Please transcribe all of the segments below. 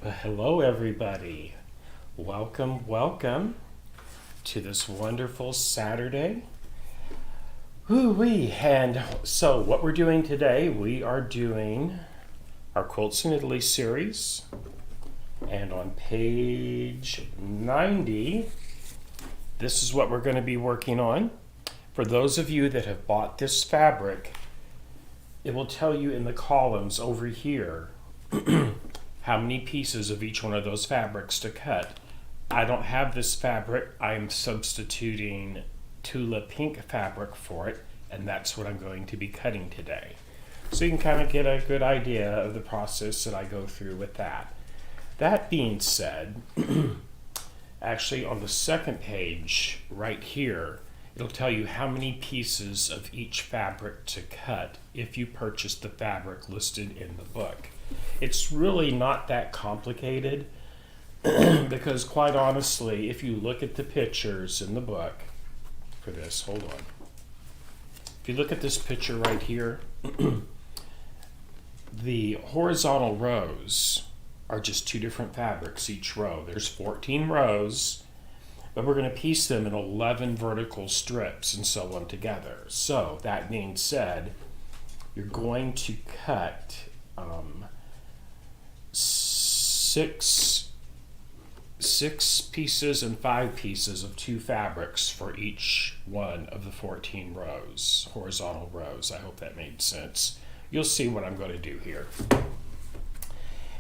Hello, everybody. Welcome to this wonderful Saturday. Woo-wee. And so what we're doing today, we are doing our Quilts in Italy series. And on page 90, this is what we're going to be working on. For those of you that have bought this fabric, it will tell you in the columns over here how many pieces of each one of those fabrics to cut. I don't have this fabric. I'm substituting Tula pink fabric for it, and that's what I'm going to be cutting today. So you can kind of get a good idea of the process that I go through with that. That being said, actually on the second page right here, it'll tell you how many pieces of each fabric to cut if you purchase the fabric listed in the book. It's really not that complicated because quite honestly, if you look at the pictures in the book for this, hold on. If you look at this picture right here, the horizontal rows are just two different fabrics each row. There's 14 rows, but we're going to piece them in 11 vertical strips and so on together. So that being said, you're going to cut six pieces and 5 pieces of 2 fabrics for each one of the 14 rows, horizontal rows. I hope that made sense. You'll see what I'm going to do here.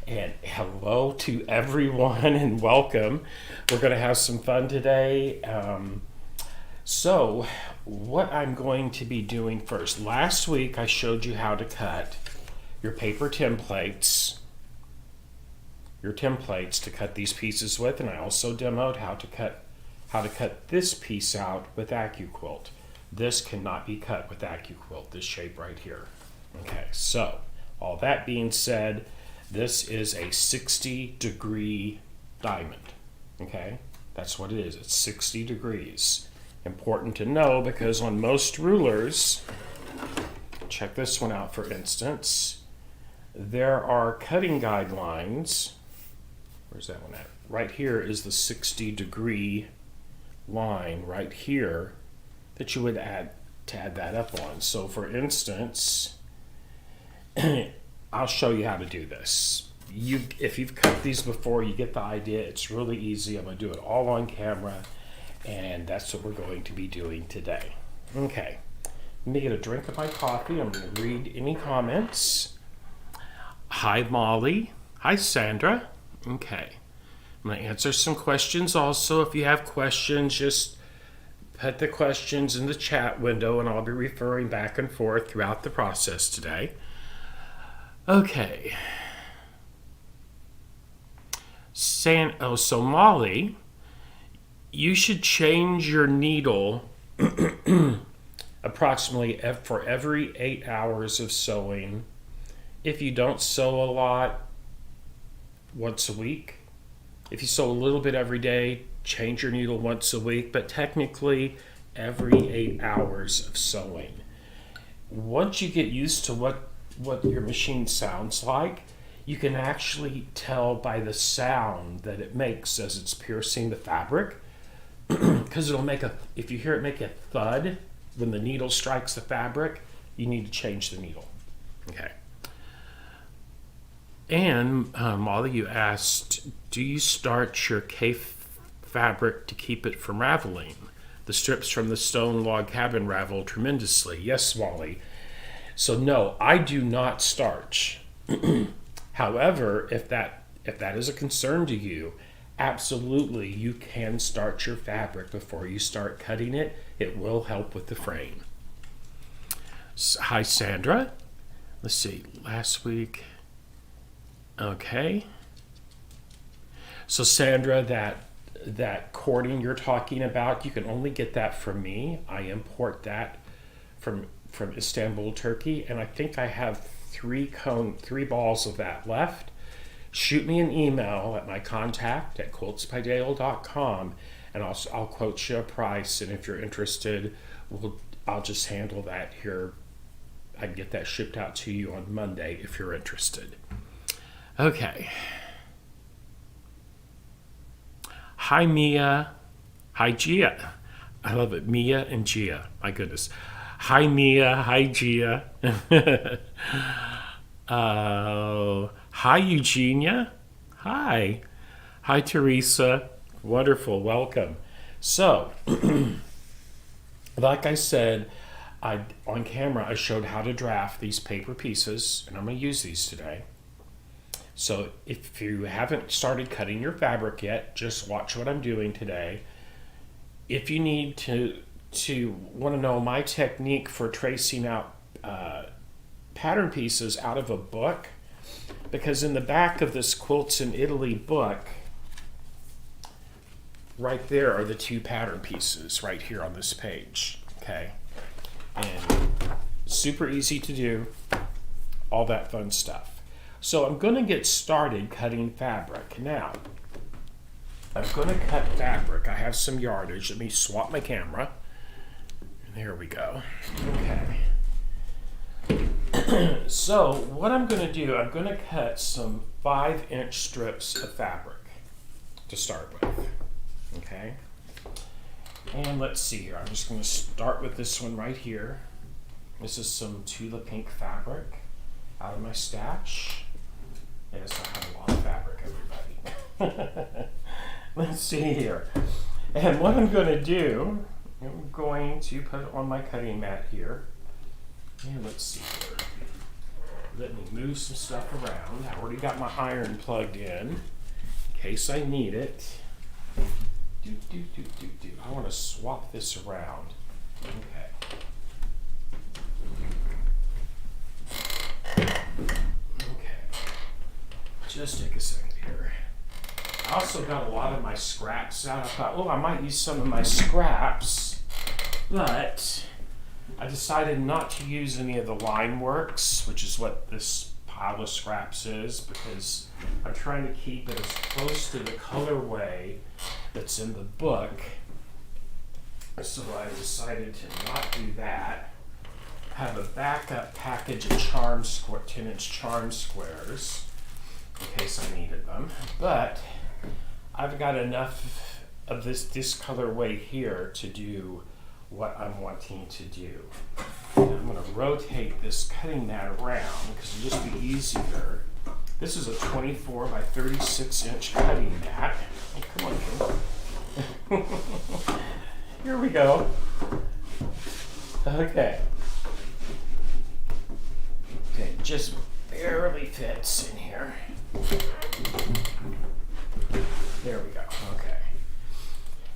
And hello to everyone and welcome. We're going to have some fun today. So what I'm going to be doing first, last week I showed you how to cut your paper templates, to cut these pieces with, and I also demoed how to cut this piece out with AccuQuilt. This cannot be cut with AccuQuilt, this shape right here. Okay, so all that being said, this is a 60-degree diamond. Okay, that's what it is. It's 60 degrees. Important to know because on most rulers, check this one out for instance, there are cutting guidelines. Where's that one at? Right here is the 60-degree line right here that you would add that up on. So for instance, I'll show you how to do this. If you've cut these before, you get the idea. It's really easy. I'm going to do it all on camera, and that's what we're going to be doing today. Okay, let me get a drink of my coffee. I'm going to read any comments. Hi, Molly. Hi, Sandra. Okay, I'm going to answer some questions also. If you have questions, just put the questions in the chat window, and I'll be referring back and forth throughout the process today. Okay. So Molly, you should change your needle approximately for every 8 hours of sewing. If you don't sew a lot, once a week. If you sew a little bit every day, change your needle once a week, but technically every 8 hours of sewing. Once you get used to what your machine sounds like, you can actually tell by the sound that it makes as it's piercing the fabric, because if you hear it make a thud when the needle strikes the fabric, you need to change the needle. Okay. And Molly, you asked, do you starch your fabric to keep it from raveling? The strips from the stone log cabin ravel tremendously. Yes, Molly. So no, I do not starch. However, if that is a concern to you, absolutely you can starch your fabric before you start cutting it. It will help with the frame. Hi, Sandra. Let's see, last week. Okay. So Sandra, that cording you're talking about, you can only get that from me. I import that from Istanbul, Turkey, and I think I have 3 balls of that left. Shoot me an email at my contact at quiltsbydale.com, and I'll quote you a price, and if you're interested, I'll just handle that here. I can get that shipped out to you on Monday if you're interested. Okay. Hi, Mia. Hi, Gia. I love it. Mia and Gia. My goodness. Hi, Mia. Hi, Gia. Hi, Eugenia. Hi. Hi, Teresa. Wonderful. Welcome. So, like I said, on camera, I showed how to draft these paper pieces, and I'm going to use these today. So if you haven't started cutting your fabric yet, just watch what I'm doing today. If you need to want to know my technique for tracing out pattern pieces out of a book, because in the back of this Quilts in Italy book, right there are the two pattern pieces right here on this page, okay? And super easy to do, all that fun stuff. So I'm going to get started cutting fabric. Now, I'm going to cut fabric. I have some yardage. Let me swap my camera. There we go. Okay. So what I'm going to do, I'm going to cut some 5-inch strips of fabric to start with. Okay. And let's see here. I'm just going to start with this one right here. This is some Tula Pink fabric out of my stash. Yes, I have a lot of fabric, everybody. Let's see here. And what I'm going to do, I'm going to put it on my cutting mat here. And let's see here. Let me move some stuff around. I already got my iron plugged in case I need it. I want to swap this around. Okay. Just take a second here. I also got a lot of my scraps out. I thought, oh, I might use some of my scraps, but I decided not to use any of the line works, which is what this pile of scraps is, because I'm trying to keep it as close to the colorway that's in the book. So I decided to not do that. Have a backup package of 10-inch charm squares in case I needed them. But I've got enough of this colorway here to do what I'm wanting to do. And I'm going to rotate this cutting mat around because it'll just be easier. This is a 24 by 36 inch cutting mat. Oh, come on. Here we go. Okay. Okay, just barely fits in here. There we go. Okay.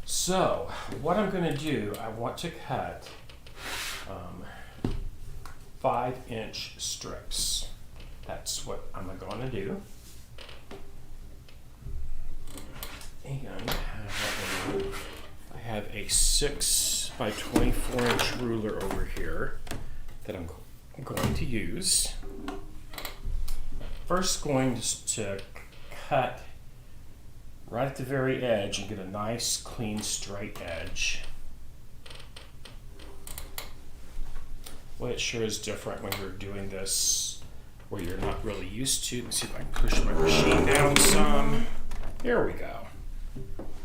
So, what I'm going to do, I want to cut 5-inch strips. That's what I'm going to do. And I have a 6 by 24 inch ruler over here that I'm going to use. First, going to cut right at the very edge and get a nice, clean, straight edge. Well, it sure is different when you're doing this where you're not really used to. Let's see if I can push my machine down some. There we go.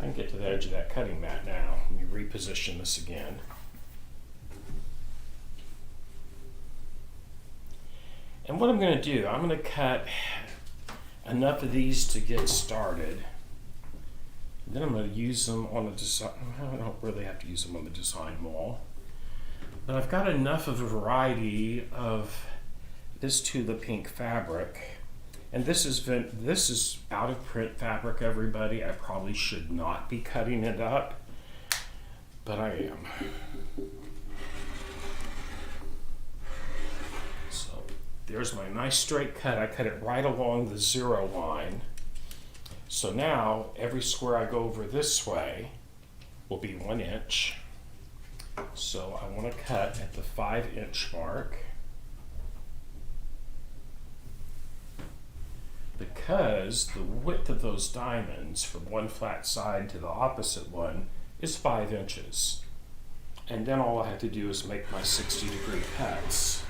I can get to the edge of that cutting mat now. Let me reposition this again. And what I'm going to do, I'm going to cut enough of these to get started. Then I'm going to use them on the design. I don't really have to use them on the design wall. But I've got enough of a variety of this Tula Pink fabric. And this is out of print fabric, everybody. I probably should not be cutting it up, but I am. So there's my nice straight cut. I cut it right along the 0 line. So now every square I go over this way will be 1 inch. So I want to cut at the 5-inch mark. Because the width of those diamonds from one flat side to the opposite one is 5 inches. And then all I have to do is make my 60-degree cuts.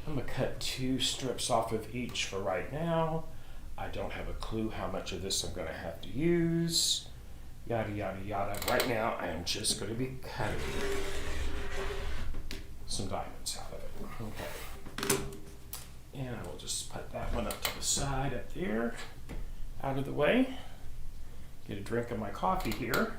I'm going to cut 2 strips off of each for right now. I don't have a clue how much of this I'm going to have to use. yada, yada, yada. Right now, I am just going to be cutting some diamonds out of it. Okay. And I will just put that one up to the side up there, out of the way. Get a drink of my coffee here.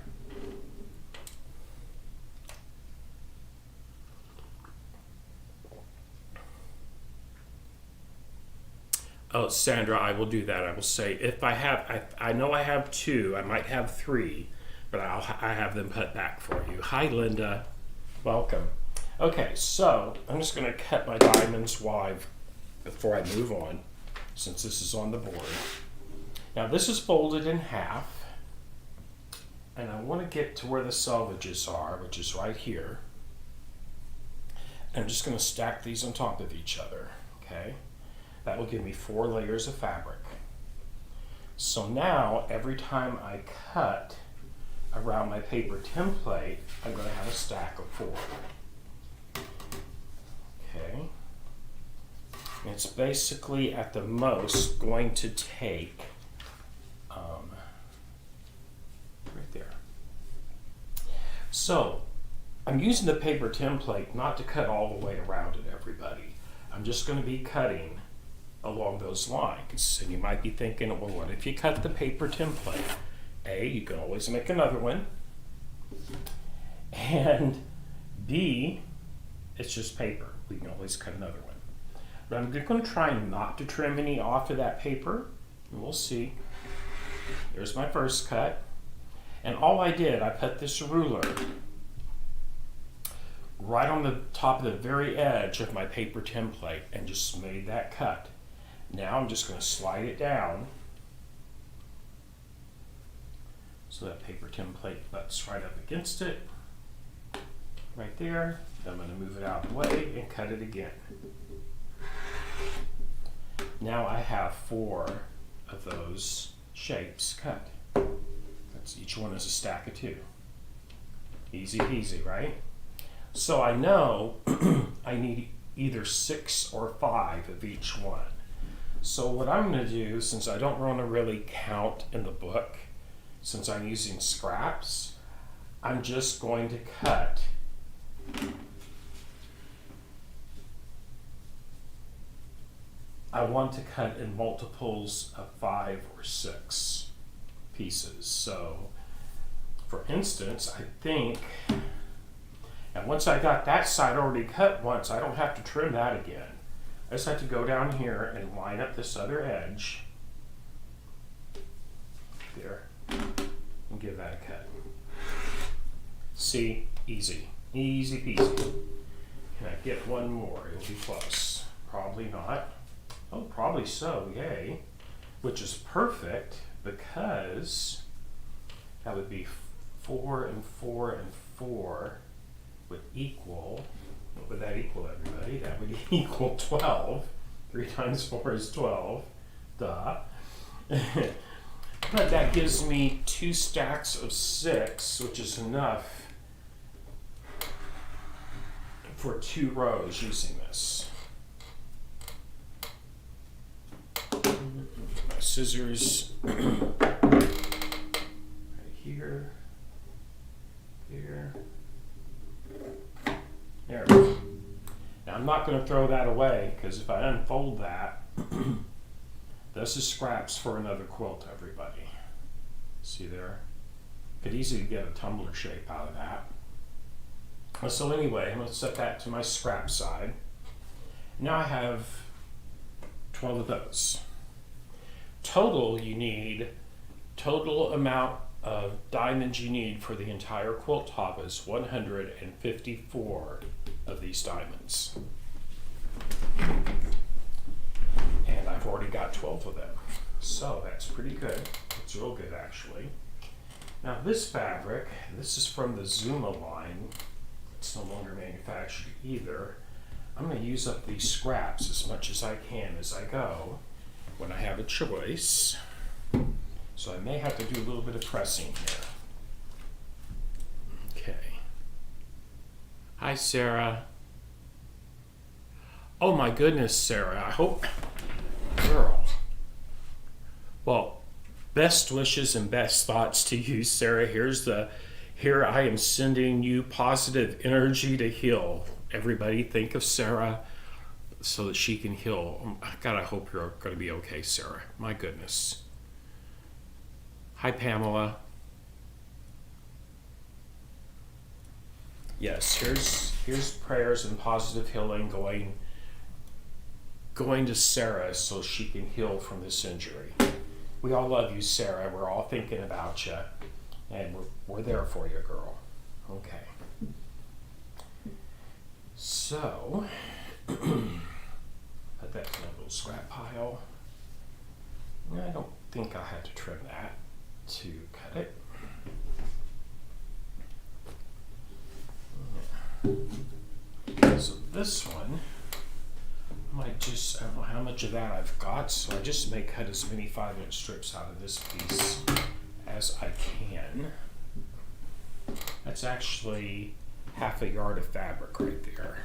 Oh, Sandra, I will do that. I will say if I have, I know I have two, I might have three, but I have them put back for you. Hi, Linda. Welcome. Okay, so I'm just going to cut my diamonds before I move on, since this is on the board. Now this is folded in half, and I want to get to where the selvages are, which is right here. And I'm just going to stack these on top of each other, okay? That will give me 4 layers of fabric. So now, every time I cut around my paper template, I'm going to have a stack of 4. Okay. And it's basically, at the most, going to take, right there. So, I'm using the paper template not to cut all the way around it, everybody. I'm just going to be cutting along those lines. And you might be thinking, well, what if you cut the paper template? A, you can always make another one. And B, it's just paper. We can always cut another one. But I'm going to try not to trim any off of that paper. And we'll see. There's my first cut. And all I did, I put this ruler right on the top of the very edge of my paper template and just made that cut. Now I'm just going to slide it down so that paper template butts right up against it, right there. Then I'm going to move it out of the way and cut it again. Now I have 4 of those shapes cut. That's, each one is a stack of 2. Easy peasy, right? So I know I need either 6 or 5 of each one. So what I'm going to do, since I don't want to really count in the book, since I'm using scraps, I'm just going to cut I want to cut in multiples of 5 or 6 pieces. So for instance, I think, and once I got that side already cut once, I don't have to trim that again. I just have to go down here and line up this other edge there and give that a cut. See, easy, easy peasy. Can I get one more? It'll be close. Probably not. Oh, probably so, yay. Which is perfect because that would be 4 and 4 and 4 would equal, what would that equal, everybody? That would equal 12. 3 times 4 is 12. Duh. But that gives me 2 stacks of 6, which is enough for 2 rows using this. My scissors right here, here. There we go. Now I'm not going to throw that away because if I unfold that, this is scraps for another quilt, everybody. See there? Could easily get a tumbler shape out of that. So anyway, I'm going to set that to my scrap side. Now I have 12 of those. Total you need, total amount of diamonds you need for the entire quilt top is 154 of these diamonds. And I've already got 12 of them. So that's pretty good. It's real good actually. Now this fabric, this is from the Zuma line. It's no longer manufactured either. I'm going to use up these scraps as much as I can as I go when I have a choice. So I may have to do a little bit of pressing here. Okay. Hi, Sarah. Oh my goodness, Sarah. I hope, girl. Well, Best wishes and best thoughts to you, Sarah. Here I am sending you positive energy to heal. Everybody think of Sarah so that she can heal. God, I hope you're going to be okay, Sarah. My goodness. Hi, Pamela. Yes, here's prayers and positive healing going to Sarah so she can heal from this injury. We all love you, Sarah. We're all thinking about you, and we're there for you, girl. Okay. So, put that in a little scrap pile. I don't think I had to trim that to cut it. So this one, I don't know how much of that I've got, so I just may cut as many 5-inch strips out of this piece as I can. That's actually half a yard of fabric right there.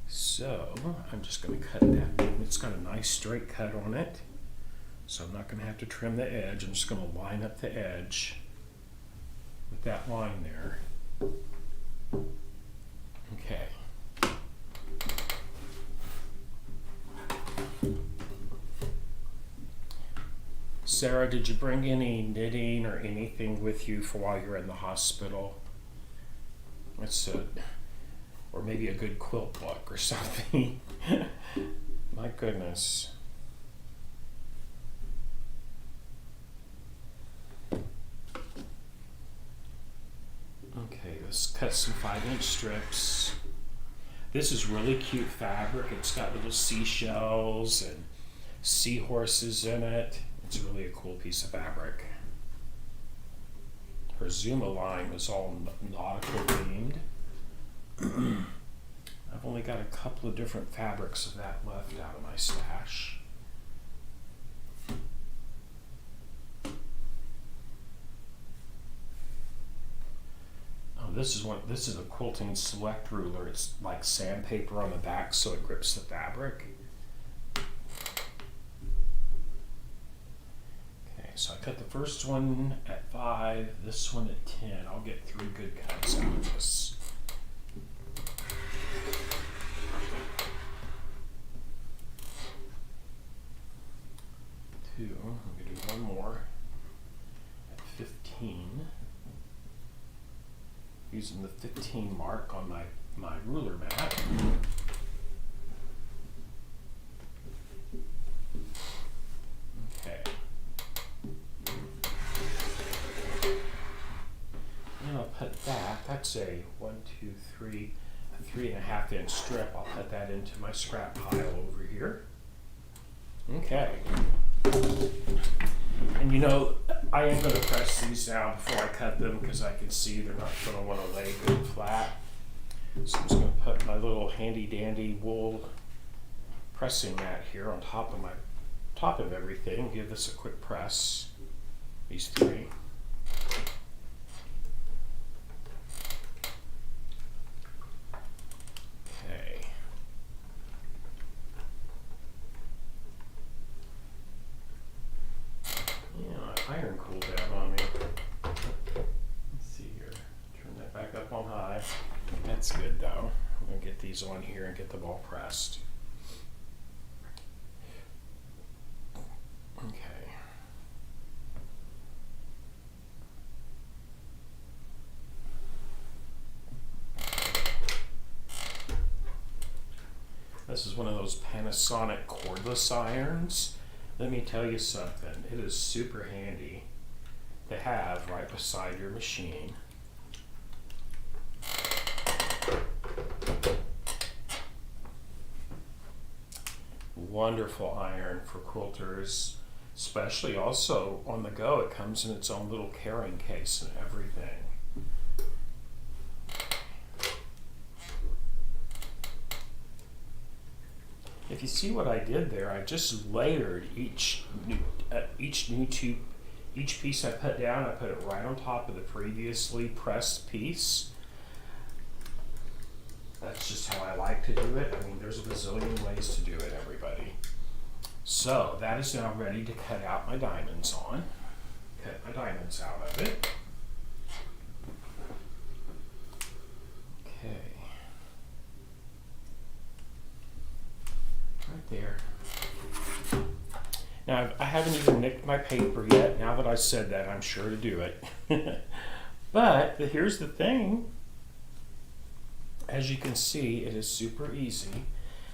So I'm just going to cut that. It's got a nice straight cut on it, so I'm not going to have to trim the edge. I'm just going to line up the edge with that line there. Okay. Sarah, did you bring any knitting or anything with you for while you're in the hospital? Or maybe a good quilt book or something. My goodness. Okay, let's cut some 5-inch strips. This is really cute fabric. It's got little seashells and seahorses in it. It's really a cool piece of fabric. Her Zuma line was all nautical themed. I've only got a couple of different fabrics of that left out of my stash. This is a quilting select ruler. It's like sandpaper on the back so it grips the fabric. Okay, so I cut the first one at 5, this one at 10. I'll get 3 good cuts out of this. I'm going to do one more at 15. Using the 15 mark on my ruler mat. Okay. And I'll put that's a 3.5-inch strip. I'll put that into my scrap pile over here. Okay. And I am going to press these down before I cut them because I can see they're not going to want to lay good flat. So I'm just going to put my little handy dandy wool pressing mat here on top of everything. Give this a quick press. These 3. Okay. Iron cooled down on me. Let's see here. Turn that back up on high. That's good though. I'm going to get these on here and get them all pressed. Okay. This is one of those Panasonic cordless irons. Let me tell you something, it is super handy to have right beside your machine. Wonderful iron for quilters, especially also on the go. It comes in its own little carrying case and everything. If you see what I did there, I just layered each piece I put down, I put it right on top of the previously pressed piece. That's just how I like to do it. I mean, there's a bazillion ways to do it, everybody. So that is now ready to cut out my diamonds on. Cut my diamonds out of it. Okay. Right there. Now, I haven't even nicked my paper yet. Now that I said that, I'm sure to do it. But here's the thing. As you can see, it is super easy.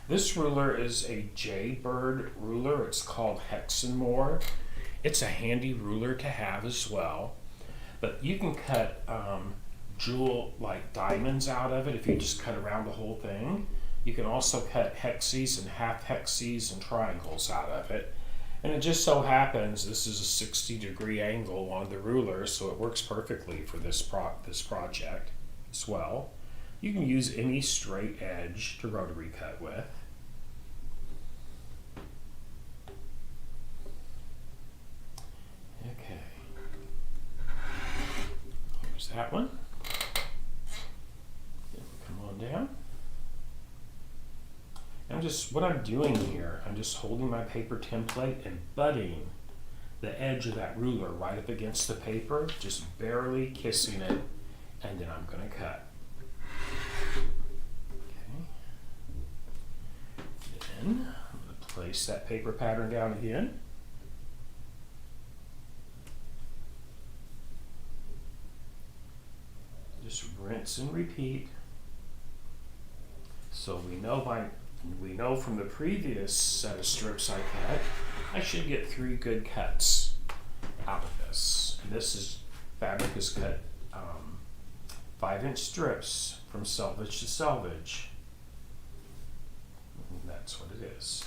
This ruler is a Jaybird ruler. It's called Hexenmore. It's a handy ruler to have as well. But you can cut jewel like diamonds out of it if you just cut around the whole thing. You can also cut hexes and half hexes and triangles out of it. And it just so happens this is a 60-degree angle on the ruler, so it works perfectly for this project as well. You can use any straight edge to rotary cut with. Okay. Here's that one. Come on down. What I'm doing here, I'm just holding my paper template and butting the edge of that ruler right up against the paper, just barely kissing it, and then I'm going to cut. Okay. Then I'm going to place that paper pattern down again. Just rinse and repeat. So we know from the previous set of strips I cut, I should get 3 good cuts out of this. And fabric is cut 5-inch strips from selvage to selvage. And that's what it is.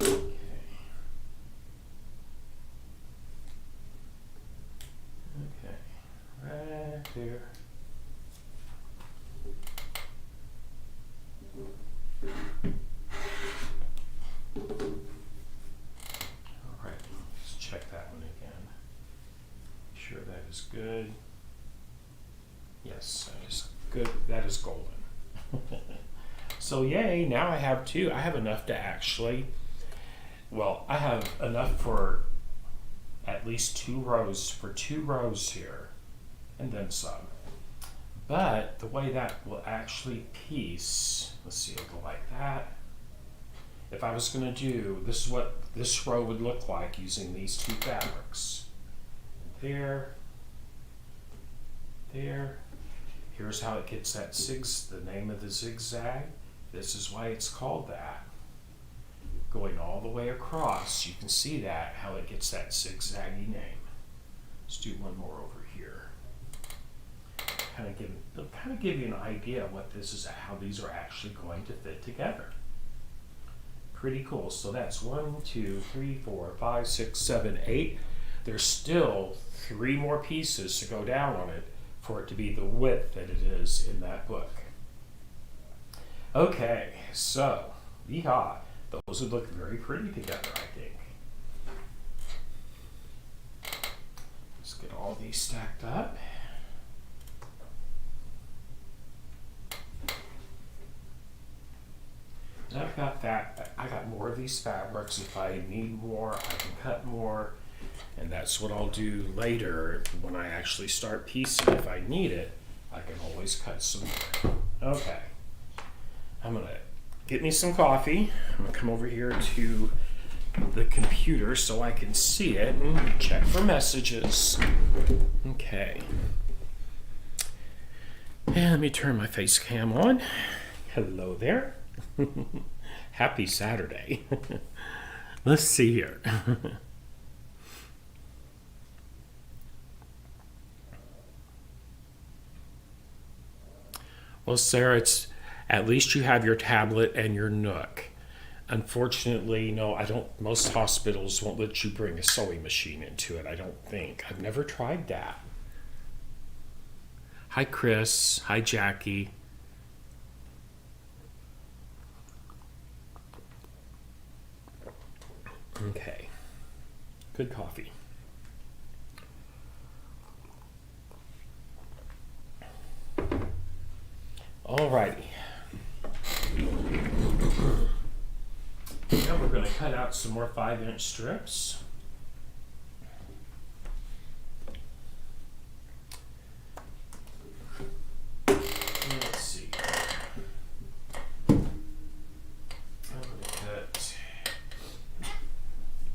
Okay. Okay, right there. Alright, let's check that one again. Make sure that is good. Yes, that is good. That is golden. So yay, now I have 2. I have enough to actually, well, I have enough for at least 2 rows, for 2 rows here, and then some. But the way that will actually piece, let's see, it'll go like that. If I was going to do, this is what this row would look like using these 2 fabrics. There, there. Here's how it gets that the name of the zigzag. This is why it's called that. Going all the way across, you can see that, how it gets that zigzaggy name. Let's do one more over here. It'll kind of give you an idea of what this is, how these are actually going to fit together. Pretty cool. So that's 1, 2, 3, 4, 5, 6, 7, 8. There's still 3 more pieces to go down on it for it to be the width that it is in that book. Okay, so yeehaw. Those would look very pretty together, I think. Let's get all these stacked up. And I've got I got more of these fabrics. If I need more, I can cut more. And that's what I'll do later when I actually start piecing. If I need it, I can always cut some more. Okay. I'm going to get me some coffee. I'm going to come over here to the computer so I can see it and check for messages. Okay. And let me turn my face cam on. Hello there. Happy Saturday. Let's see here. Well, Sarah, it's at least you have your tablet and your Nook. Unfortunately, no, I don't. Most hospitals won't let you bring a sewing machine into it, I don't think. I've never tried that. Hi, Chris. Hi, Jackie. Okay. Good coffee. Alrighty. Now we're going to cut out some more 5-inch strips. Let's see. I'm going to cut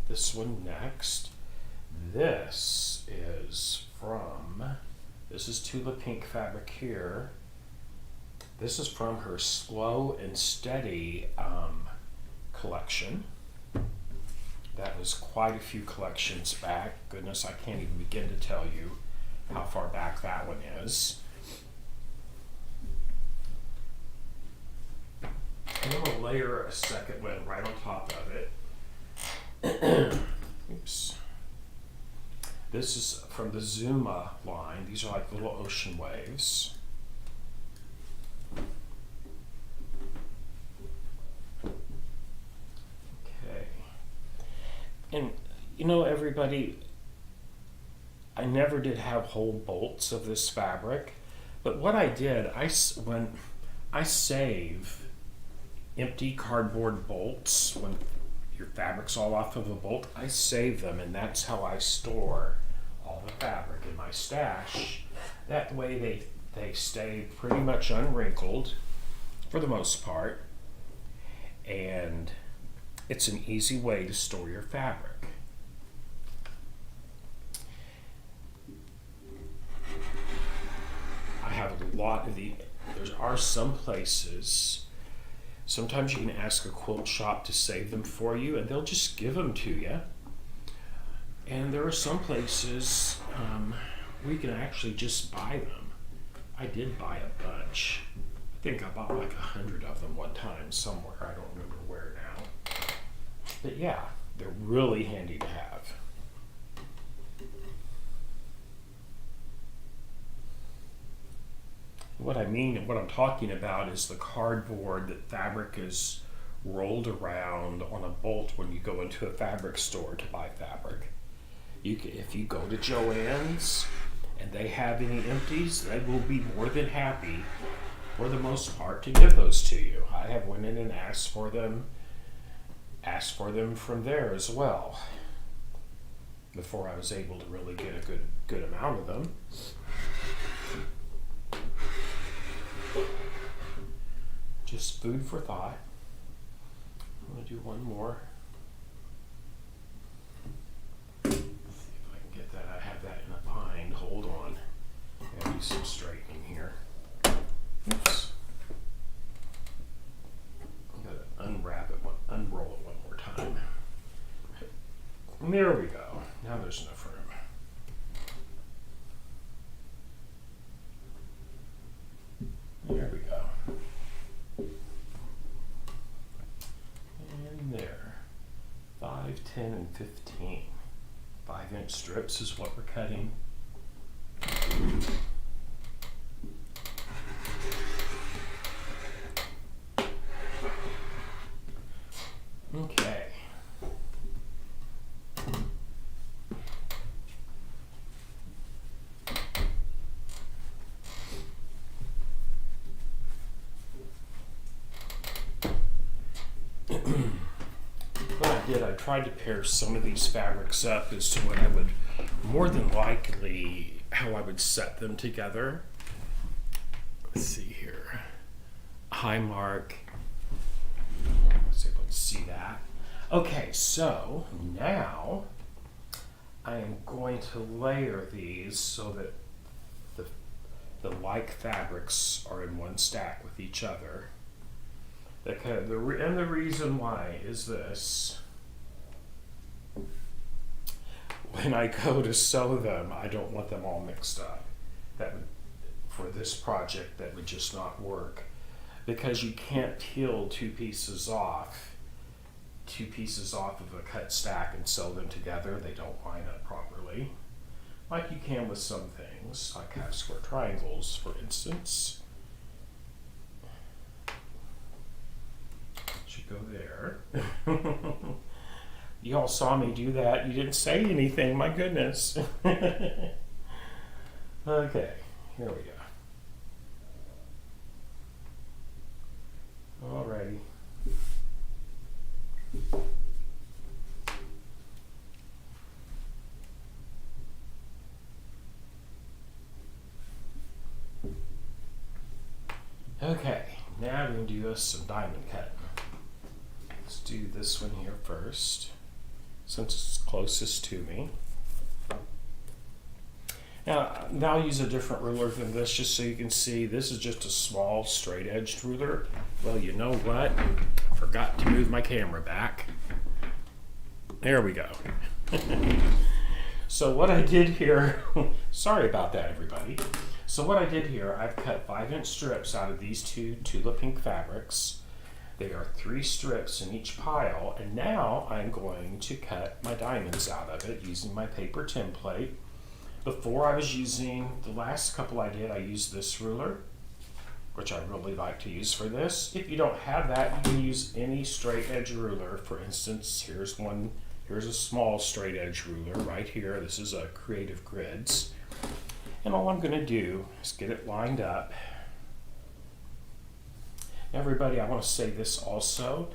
this one next. This is Tula Pink fabric here. This is from her Slow and Steady collection. That was quite a few collections back. Goodness, I can't even begin to tell you how far back that one is. I'm going to layer a second one right on top of it. Oops. This is from the Zuma line. These are like little ocean waves. Okay. And you know, everybody, I never did have whole bolts of this fabric, but what I did, when I save empty cardboard bolts, when your fabric's all off of a bolt, I save them, and that's how I store all the fabric in my stash. That way they stay pretty much unwrinkled for the most part, and it's an easy way to store your fabric. I have a lot of the, there are some places, sometimes you can ask a quilt shop to save them for you, and they'll just give them to you. And there are some places where you can actually just buy them. I did buy a bunch. I think I bought like 100 of them one time somewhere. I don't remember where now. But yeah, they're really handy to have. What I mean and what I'm talking about is the cardboard that fabric is rolled around on a bolt when you go into a fabric store to buy fabric. If you go to Joann's and they have any empties, they will be more than happy, for the most part, to give those to you. I have went in and asked for them from there as well, before I was able to really get a good amount of them. Just food for thought. I'm going to do one more. Let's see if I can get that. I have that in a bind. Hold on. I gotta do some straightening here. Oops. I'm going to unroll it one more time. And there we go. Now there's enough room. There we go. And there. 5, 10, and 15. 5-inch strips is what we're cutting. Okay. I tried to pair some of these fabrics up as to what I would, more than likely, how I would set them together. Let's see here. High mark. I was able to see that. Okay, so now I am going to layer these so that the like fabrics are in one stack with each other. And the reason why is this. When I go to sew them, I don't want them all mixed up. For this project, that would just not work, because you can't peel two pieces off of a cut stack and sew them together. They don't line up properly, like you can with some things, like half square triangles, for instance. Should go there. You all saw me do that. You didn't say anything. My goodness. Okay, here we go. Alrighty. Okay, now we're going to do us some diamond cutting. Let's do this one here first, since it's closest to me. Now I'll use a different ruler than this just so you can see. This is just a small straight-edged ruler. Well, you know what? I forgot to move my camera back. There we go. So what I did here, sorry about that, everybody. So what I did here, I've cut 5-inch strips out of these two Tula Pink fabrics. They are 3 strips in each pile, and now I'm going to cut my diamonds out of it using my paper template. Before I was using, the last couple I did, I used this ruler, which I really like to use for this. If you don't have that, you can use any straight edge ruler. For instance, here's a small straight edge ruler right here. This is a Creative Grids. And all I'm going to do is get it lined up. Everybody, I want to say this also.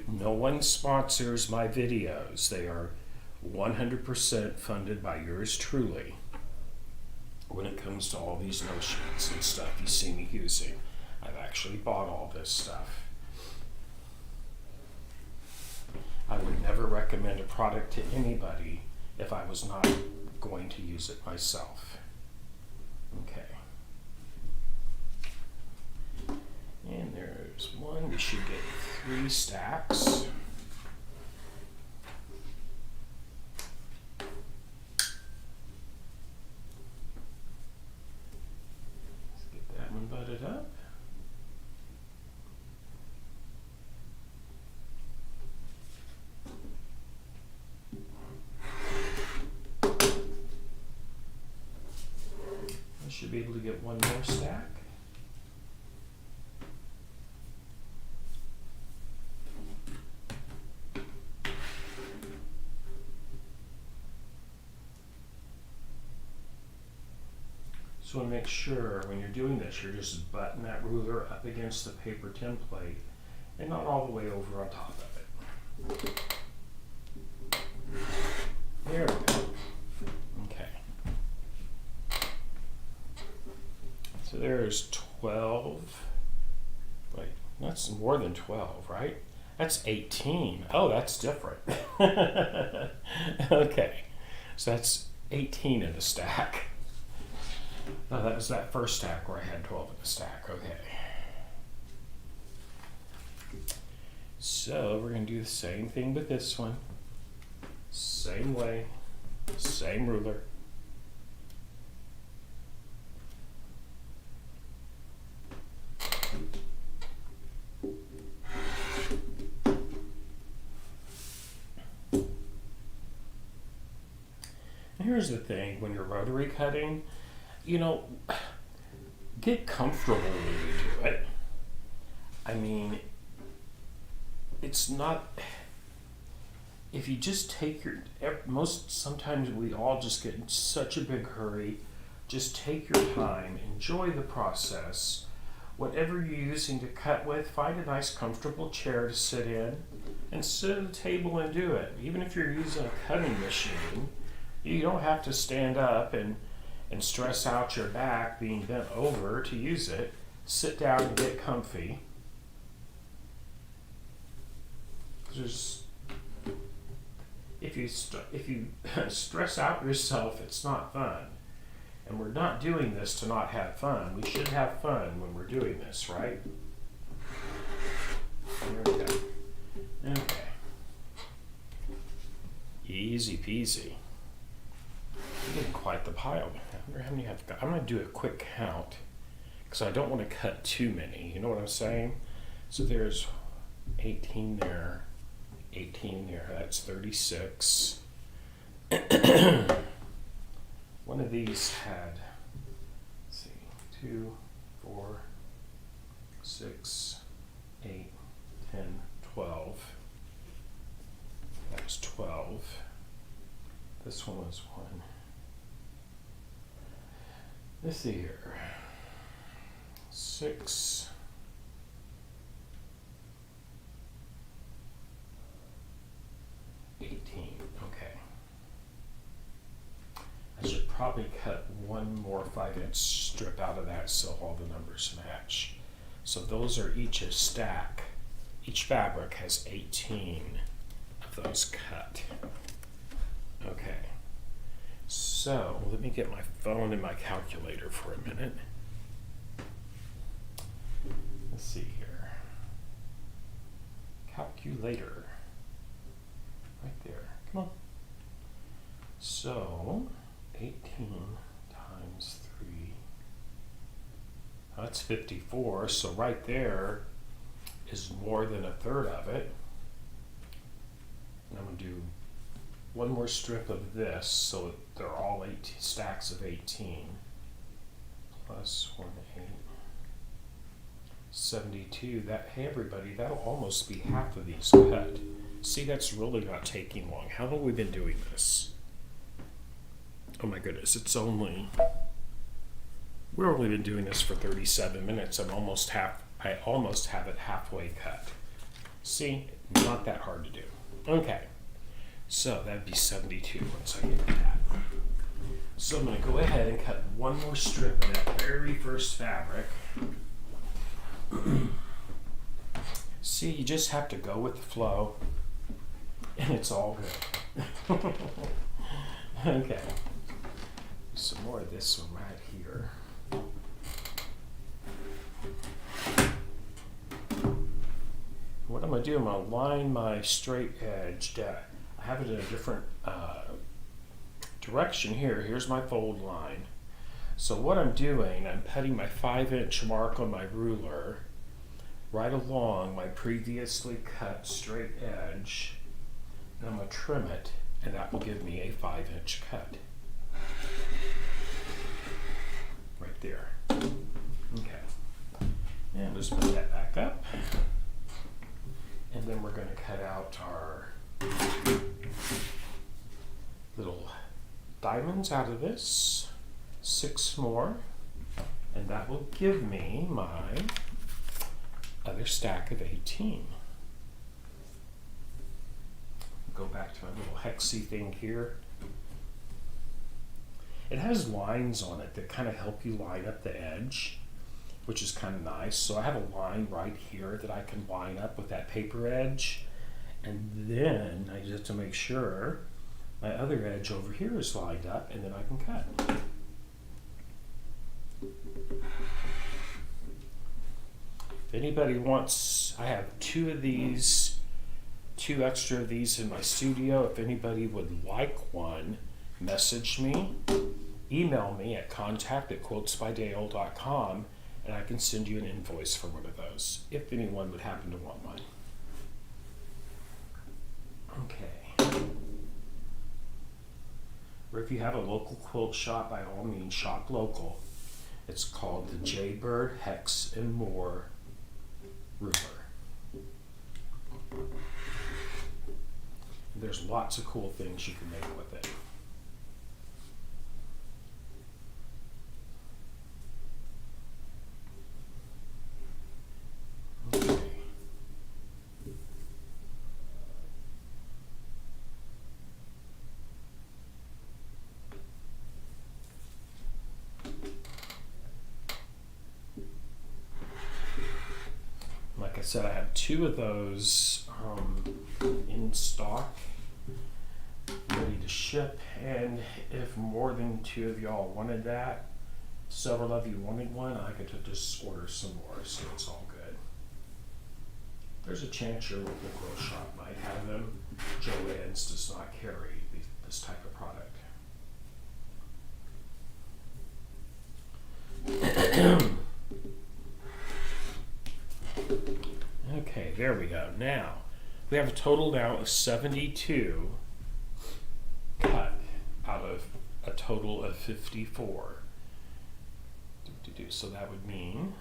No one sponsors my videos. They are 100% funded by yours truly when it comes to all these notions and stuff you see me using. I've actually bought all this stuff. I would never recommend a product to anybody if I was not going to use it myself. Okay. And there's one. We should get 3 stacks. Let's get that one butted up. I should be able to get one more stack. So make sure when you're doing this, you're just butting that ruler up against the paper template and not all the way over on top of it. There we go. Okay. So there's 12. Wait, that's more than 12, right? That's 18. Oh, that's different. Okay. So that's 18 in a stack. No, that was that first stack where I had 12 in the stack. Okay. So we're going to do the same thing with this one. Same way, same ruler. And here's the thing, when you're rotary cutting, you know, get comfortable when you do it. I mean, it's not, if you just take sometimes we all just get in such a big hurry. Just take your time, enjoy the process. Whatever you're using to cut with, find a nice comfortable chair to sit in and sit at a table and do it. Even if you're using a cutting machine, you don't have to stand up and stress out your back being bent over to use it. Sit down and get comfy. If you stress out yourself, it's not fun. And we're not doing this to not have fun. We should have fun when we're doing this, right? There we go. Okay. Easy peasy. I'm getting quite the pile. I wonder how many I've got. I'm going to do a quick count because I don't want to cut too many. You know what I'm saying? So there's 18 there, 18 there. That's 36. One of these had, let's see, 2, 4, 6, 8, 10, 12. That was 12. This one was 1. Let's see here. 6. 18. Okay. I should probably cut one more 5-inch strip out of that so all the numbers match. So those are each a stack. Each fabric has 18 of those cut. Okay. So let me get my phone and my calculator for a minute. Let's see here. Calculator. Right there. Come on. So 18 times 3. That's 54. So right there is more than a third of it. And I'm going to do one more strip of this so they're all 18 stacks of 18. Plus 1, 8. 72. That, hey everybody, that'll almost be half of these cut. See, that's really not taking long. How long have we been doing this? Oh my goodness, we've only been doing this for 37 minutes. I almost have it halfway cut. See, not that hard to do. Okay, so that'd be 72 once I get that. So I'm gonna go ahead and cut one more strip of that very first fabric. See, you just have to go with the flow, and it's all good. Okay, some more of this one right here. What I'm going to do, I'm going to line my straight edge down. I have it in a different direction here. Here's my fold line. So what I'm doing, I'm putting my 5-inch mark on my ruler right along my previously cut straight edge, and I'm going to trim it, and that will give me a 5-inch cut. Right there. Okay. And just put that back up. And then we're going to cut out our little diamonds out of this. 6 more. And that will give me my other stack of 18. Go back to my little hexy thing here. It has lines on it that kind of help you line up the edge, which is kind of nice. So I have a line right here that I can line up with that paper edge. And then I just have to make sure my other edge over here is lined up, and then I can cut. If anybody wants, I have 2 of these, 2 extra of these in my studio. If anybody would like one, message me, email me at contact@quiltsbydale.com, and I can send you an invoice for one of those, if anyone would happen to want one. Okay. Or if you have a local quilt shop, by all means, shop local. It's called the Jaybird Hex and More Ruler. There's lots of cool things you can make with it. Okay. Like I said, I have 2 of those in stock, ready to ship, and if more than 2 of y'all wanted that, several of you wanted one, I could just order some more, so it's all good. There's a chance your local quilt shop might have them. Joann's does not carry this type of product. Okay, there we go. Now, we have a total now of 72 cut out of a total of 54. So that would mean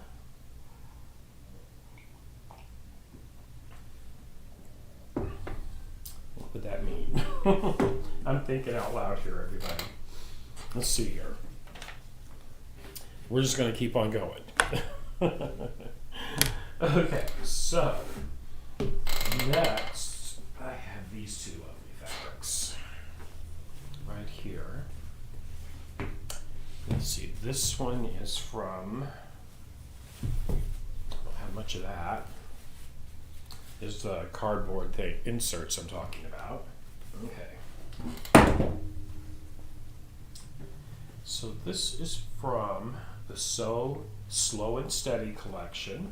what would that mean? I'm thinking out loud here, everybody. Let's see here. We're just going to keep on going. Okay, so next I have these 2 lovely fabrics. here. Let's see, this one is from, I don't have much of that. This is the cardboard thing, inserts I'm talking about. Okay. So this is from the So Slow and Steady collection.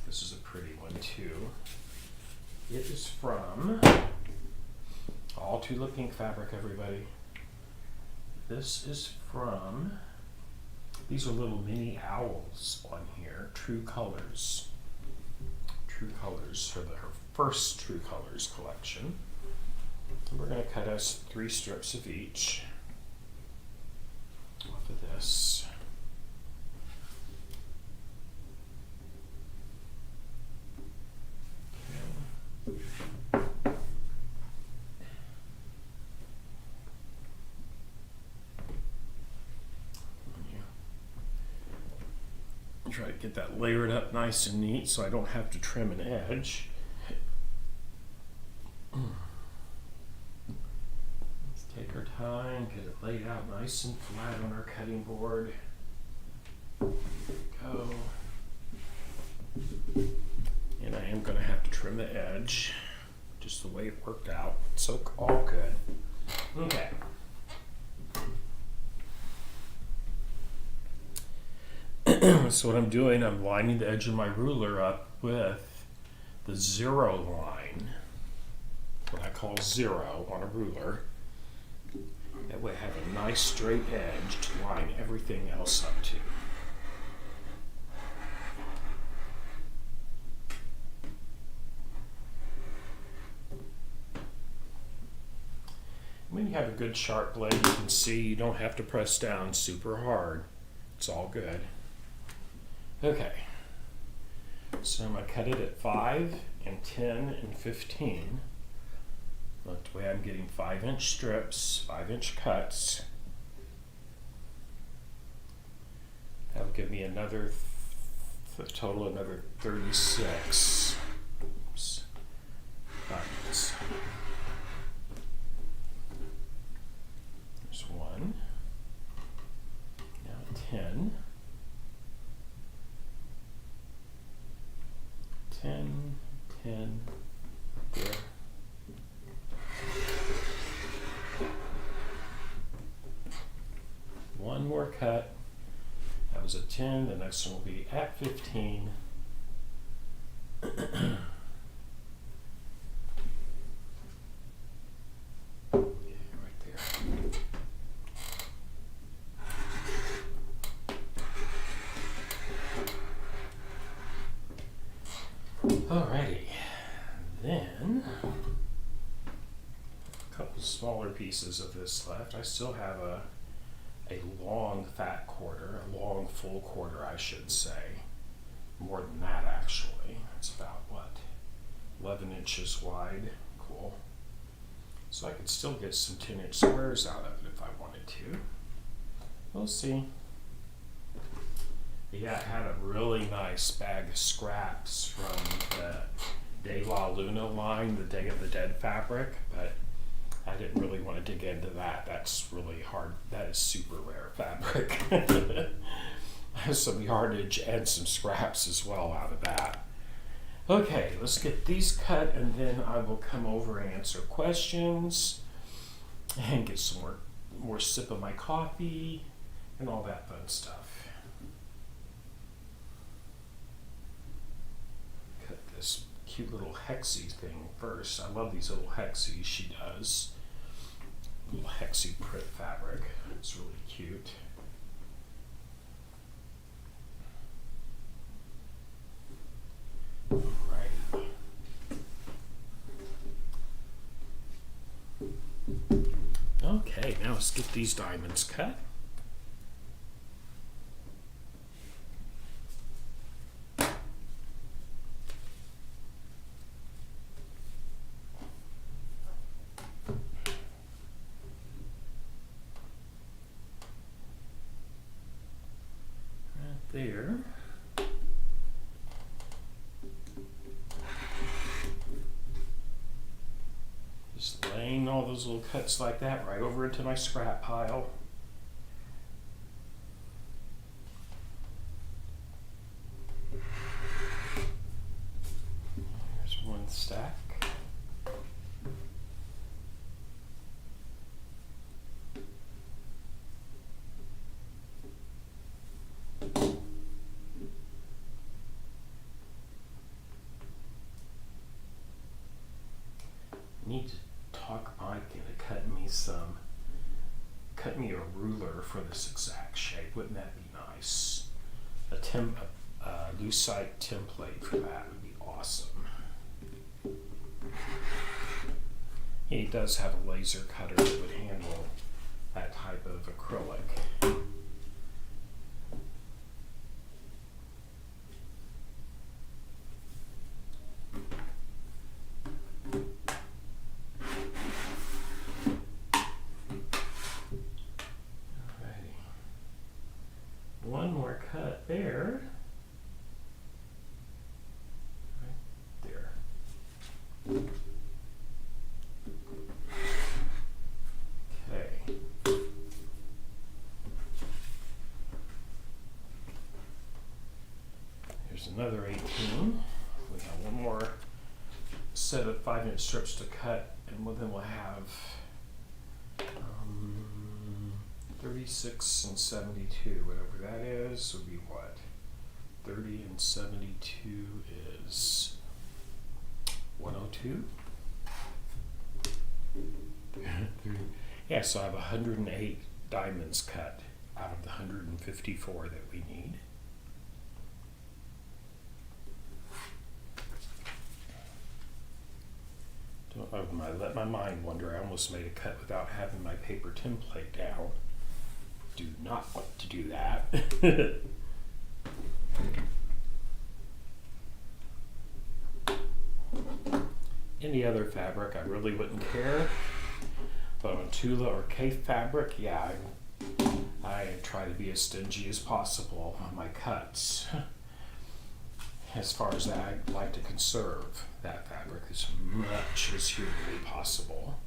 This is a pretty one too. It is from all Tula Pink fabric, everybody. This is from, these are little mini owls on here, True Colors. True Colors for her first True Colors collection. And we're going to cut us 3 strips of each off of this. Try to get that layered up nice and neat so I don't have to trim an edge. Let's take our time, get it laid out nice and flat on our cutting board. There we go. And I am going to have to trim the edge, just the way it worked out. So all good. Okay. So what I'm doing, I'm lining the edge of my ruler up with the 0 line, what I call 0 on a ruler. That way I have a nice straight edge to line everything else up to. When you have a good sharp blade, you can see you don't have to press down super hard. It's all good. Okay, so I'm going to cut it at 5 and 10 and 15. That way I'm getting 5-inch strips, 5-inch cuts. That'll give me another, total another 36. Oops. Diamonds. There's 1. Now 10. 10, 10, there. One more cut. That was a 10. The next one will be at 15. Yeah, right there. Alrighty, then a couple smaller pieces of this left. I still have a long fat quarter, a long full quarter I should say. More than that actually. It's about what, 11 inches wide. Cool. So I could still get some 10-inch squares out of it if I wanted to. We'll see. Yeah, I had a really nice bag of scraps from the De La Luna line, the Day of the Dead fabric, but I didn't really want to dig into that. That's really hard. That is super rare fabric. I have some yardage and some scraps as well out of that. Okay, let's get these cut and then I will come over and answer questions and get some more sip of my coffee and all that fun stuff. This cute little hexie thing first. I love these little hexies she does. Little hexie print fabric. It's really cute. Right. Okay, now let's get these diamonds cut. There. Just laying all those little cuts like that right over into my scrap pile. Here's one stack. Need to talk Mike into cut me a ruler for this exact shape. Wouldn't that be nice? A lucite template for that would be awesome. He does have a laser cutter that would handle that type of acrylic. One more cut there. Right there. Okay. Here's another 18. We have one more set of 5-inch strips to cut, and then we'll have 36 and 72, whatever that is, would be what? 30 and 72 is 102? Yeah, so I have 108 diamonds cut out of the 154 that we need. I let my mind wander. I almost made a cut without having my paper template down. Do not want to do that. Any other fabric, I really wouldn't care. But on Tula or Cape fabric, yeah, I try to be as stingy as possible on my cuts. As far as that, I like to conserve that fabric as much as humanly possible.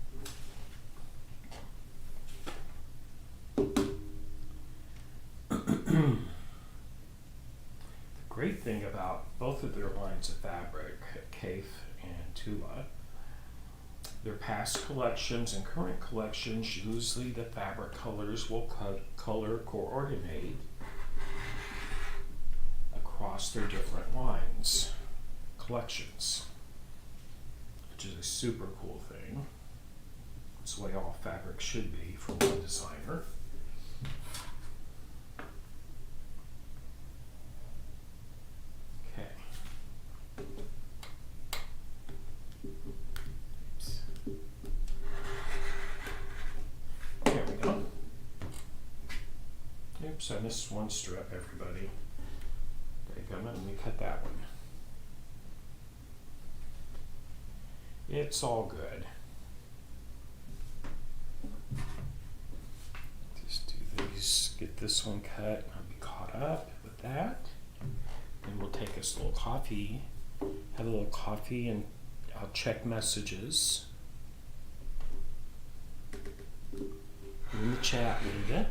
The great thing about both of their lines of fabric, Cape and Tula, their past collections and current collections, usually the fabric colors will color coordinate across their different lines, collections, which is a super cool thing. It's the way all fabric should be for one designer. Oops, I missed one strip, everybody. There you go, let me cut that one. It's all good. Just do these, get this one cut, I'll be caught up with that. And we'll take us a little coffee, have a little coffee, and I'll check messages in the chat with you.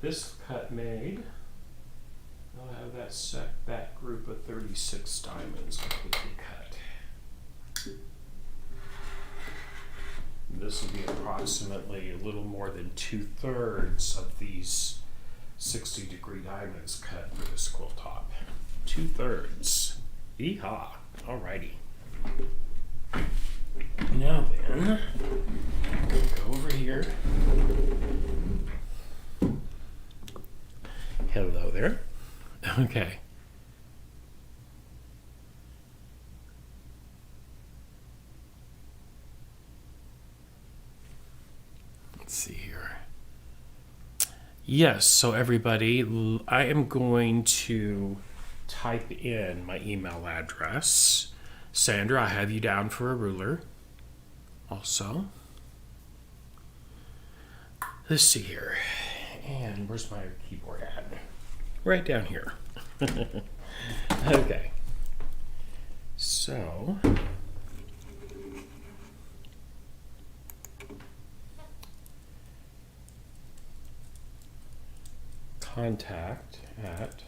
This cut made, I'll have that group of 36 diamonds completely cut. This will be approximately a little more than 2/3 of these 60-degree diamonds cut for this quilt top. 2/3. Yeehaw. Alrighty. Now then, I'm going to go over here. Hello there. Okay. Let's see here. Yes, so everybody, I am going to type in my email address. Sandra, I have you down for a ruler also. Let's see here. And where's my keyboard at? Right down here. Okay. So, contact at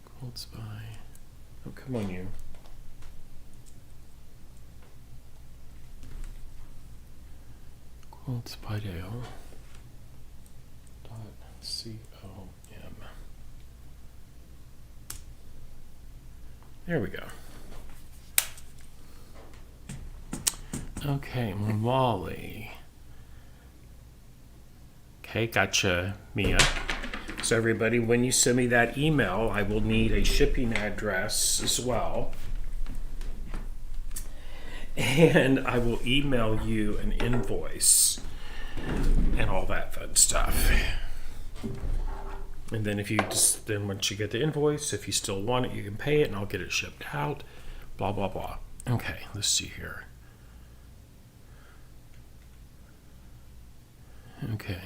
Quilts by, oh, come on, you. Quilts by Dale. .com. There we go. Okay, Molly. Okay, gotcha, Mia. So everybody, when you send me that email, I will need a shipping address as well. And I will email you an invoice and all that fun stuff. And then if you just, then once you get the invoice, if you still want it, you can pay it and I'll get it shipped out, blah, blah, blah. Okay, let's see here. Okay.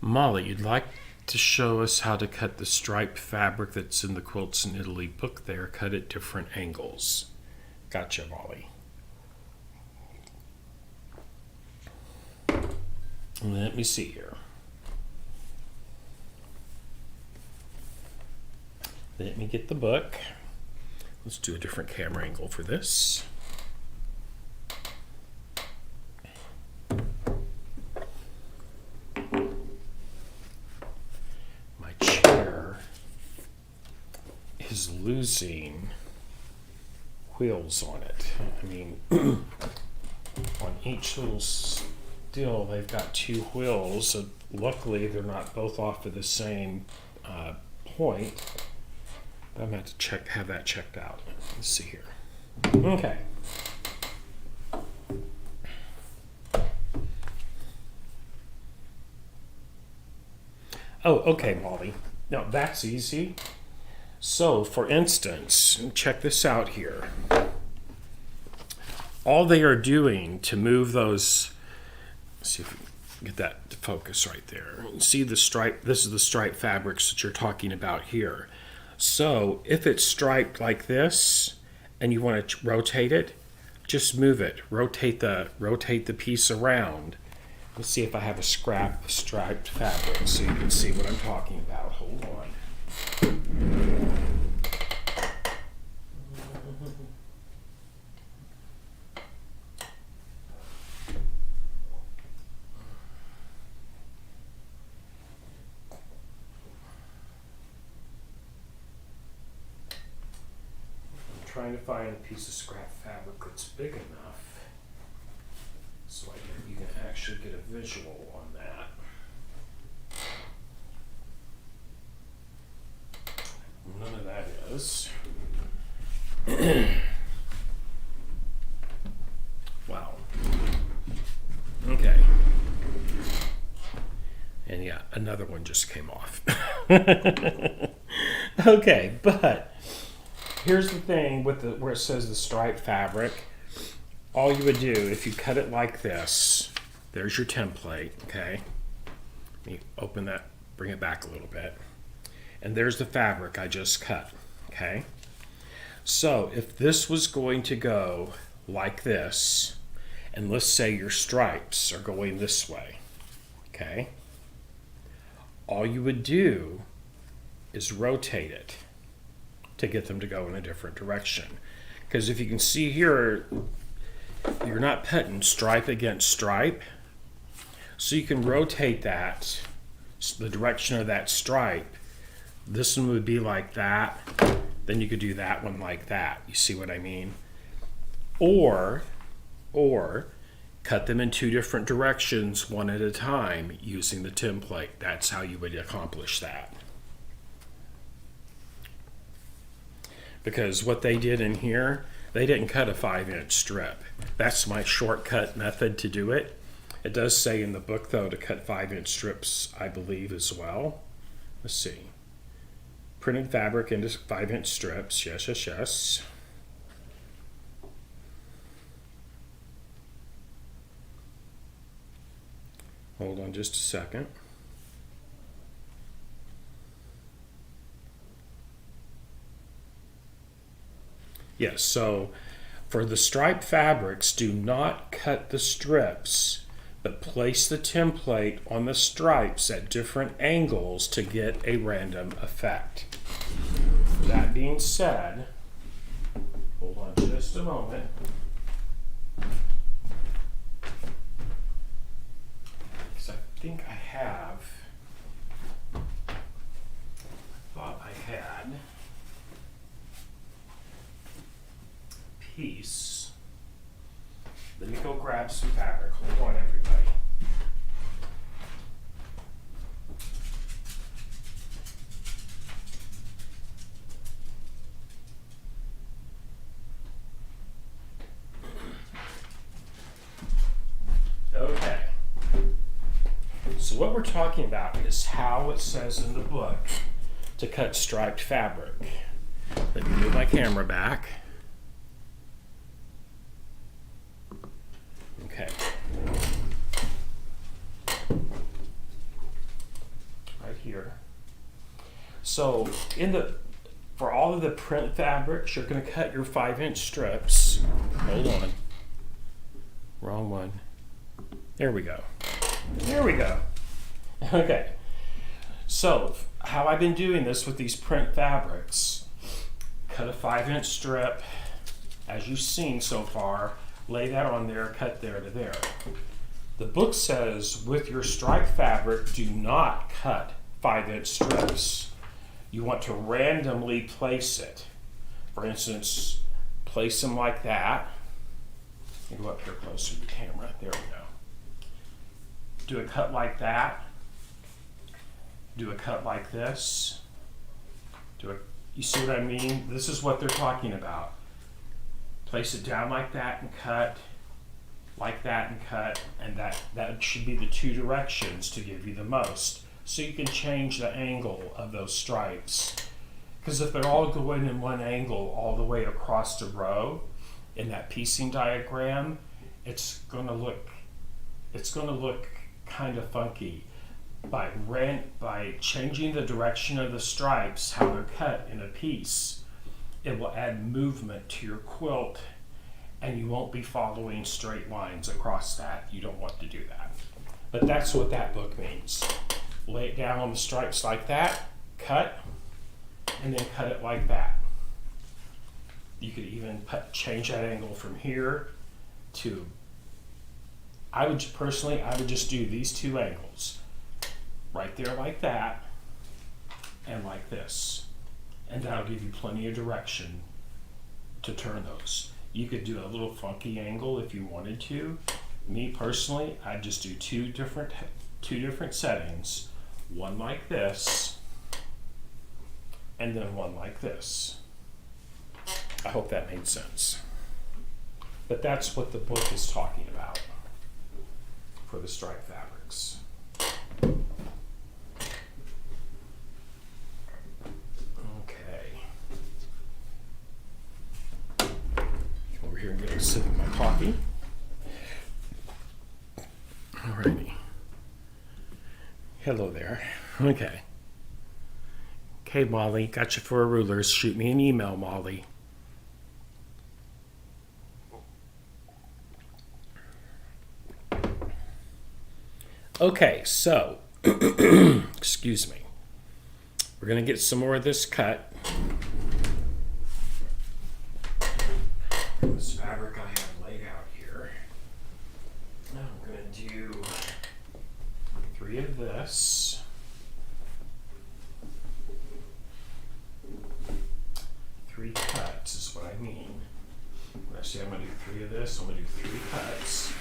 Molly, you'd like to show us how to cut the striped fabric that's in the Quilts in Italy book there, cut at different angles. Gotcha, Molly. Let me see here. Let me get the book. Let's do a different camera angle for this. My chair is losing wheels on it. I mean, on each little still, they've got two wheels. So luckily, they're not both off of the same point. I'm going to have to have that checked out. Let's see here. Okay. Oh, okay, Molly. Now that's easy. So, for instance, check this out here. All they are doing to move those, let's see if we can get that to focus right there. See the stripe, this is the striped fabrics that you're talking about here. So if it's striped like this and you want to rotate it, just move it. Rotate the piece around. Let's see if I have a scrap of striped fabric so you can see what I'm talking about. Hold on. Trying to find a piece of scrap fabric that's big enough so you can actually get a visual on that. None of that is. Wow. Okay. And yeah, another one just came off. Okay, but here's the thing with the where it says the striped fabric. All you would do if you cut it like this, there's your template, okay? Let me open that, bring it back a little bit. And there's the fabric I just cut, okay? So if this was going to go like this, and let's say your stripes are going this way, okay? All you would do is rotate it to get them to go in a different direction. Because if you can see here, you're not putting stripe against stripe. So you can rotate that, the direction of that stripe. This one would be like that. Then you could do that one like that. You see what I mean? Or cut them in two different directions, one at a time, using the template. That's how you would accomplish that. because what they did in here, they didn't cut a 5-inch strip. That's my shortcut method to do it. It does say in the book, though, to cut 5-inch strips, I believe, as well. Let's see. Printed fabric into 5-inch strips. Yes, yes, yes. Hold on just a second. Yes, so for the striped fabrics, do not cut the strips, but place the template on the stripes at different angles to get a random effect. That being said, hold on just a moment. Because I think I thought I had piece. Let me go grab some fabric. Hold on, everybody. Okay. So what we're talking about is how it says in the book to cut striped fabric. Let me move my camera back. Okay. Right here. So for all of the print fabrics, you're going to cut your 5-inch strips. Hold on. Wrong one. There we go. There we go. Okay. So how I've been doing this with these print fabrics, cut a 5-inch strip, as you've seen so far, lay that on there, cut there to there. The book says with your striped fabric, do not cut 5-inch strips. You want to randomly place it. For instance, place them like that. Let me go up here closer to the camera. There we go. Do a cut like that. Do a cut like this. You see what I mean? This is what they're talking about. Place it down like that and cut, like that and cut, and that should be the two directions to give you the most. So you can change the angle of those stripes. Because if they're all going in one angle all the way across the row in that piecing diagram, it's going to look kind of funky. By changing the direction of the stripes, how they're cut in a piece, it will add movement to your quilt, and you won't be following straight lines across that. You don't want to do that. But that's what that book means. Lay it down on the stripes like that, cut, and then cut it like that. You could even change that angle from here to, I would just do these two angles. Right there like that, and like this. And that'll give you plenty of direction to turn those. You could do a little funky angle if you wanted to. Me personally, I just do two different settings. One like this, and then one like this. I hope that made sense. But that's what the book is talking about for the striped fabrics. Here and get a sip of my coffee. Alrighty. Hello there. Okay. Okay, Molly, got you for a ruler. Shoot me an email, Molly. Okay, so, excuse me. We're going to get some more of this cut. This fabric I have laid out here. Now I'm going to do 3 of this. 3 cuts is what I mean. When I say I'm going to do 3 of this, I'm going to do 3 cuts.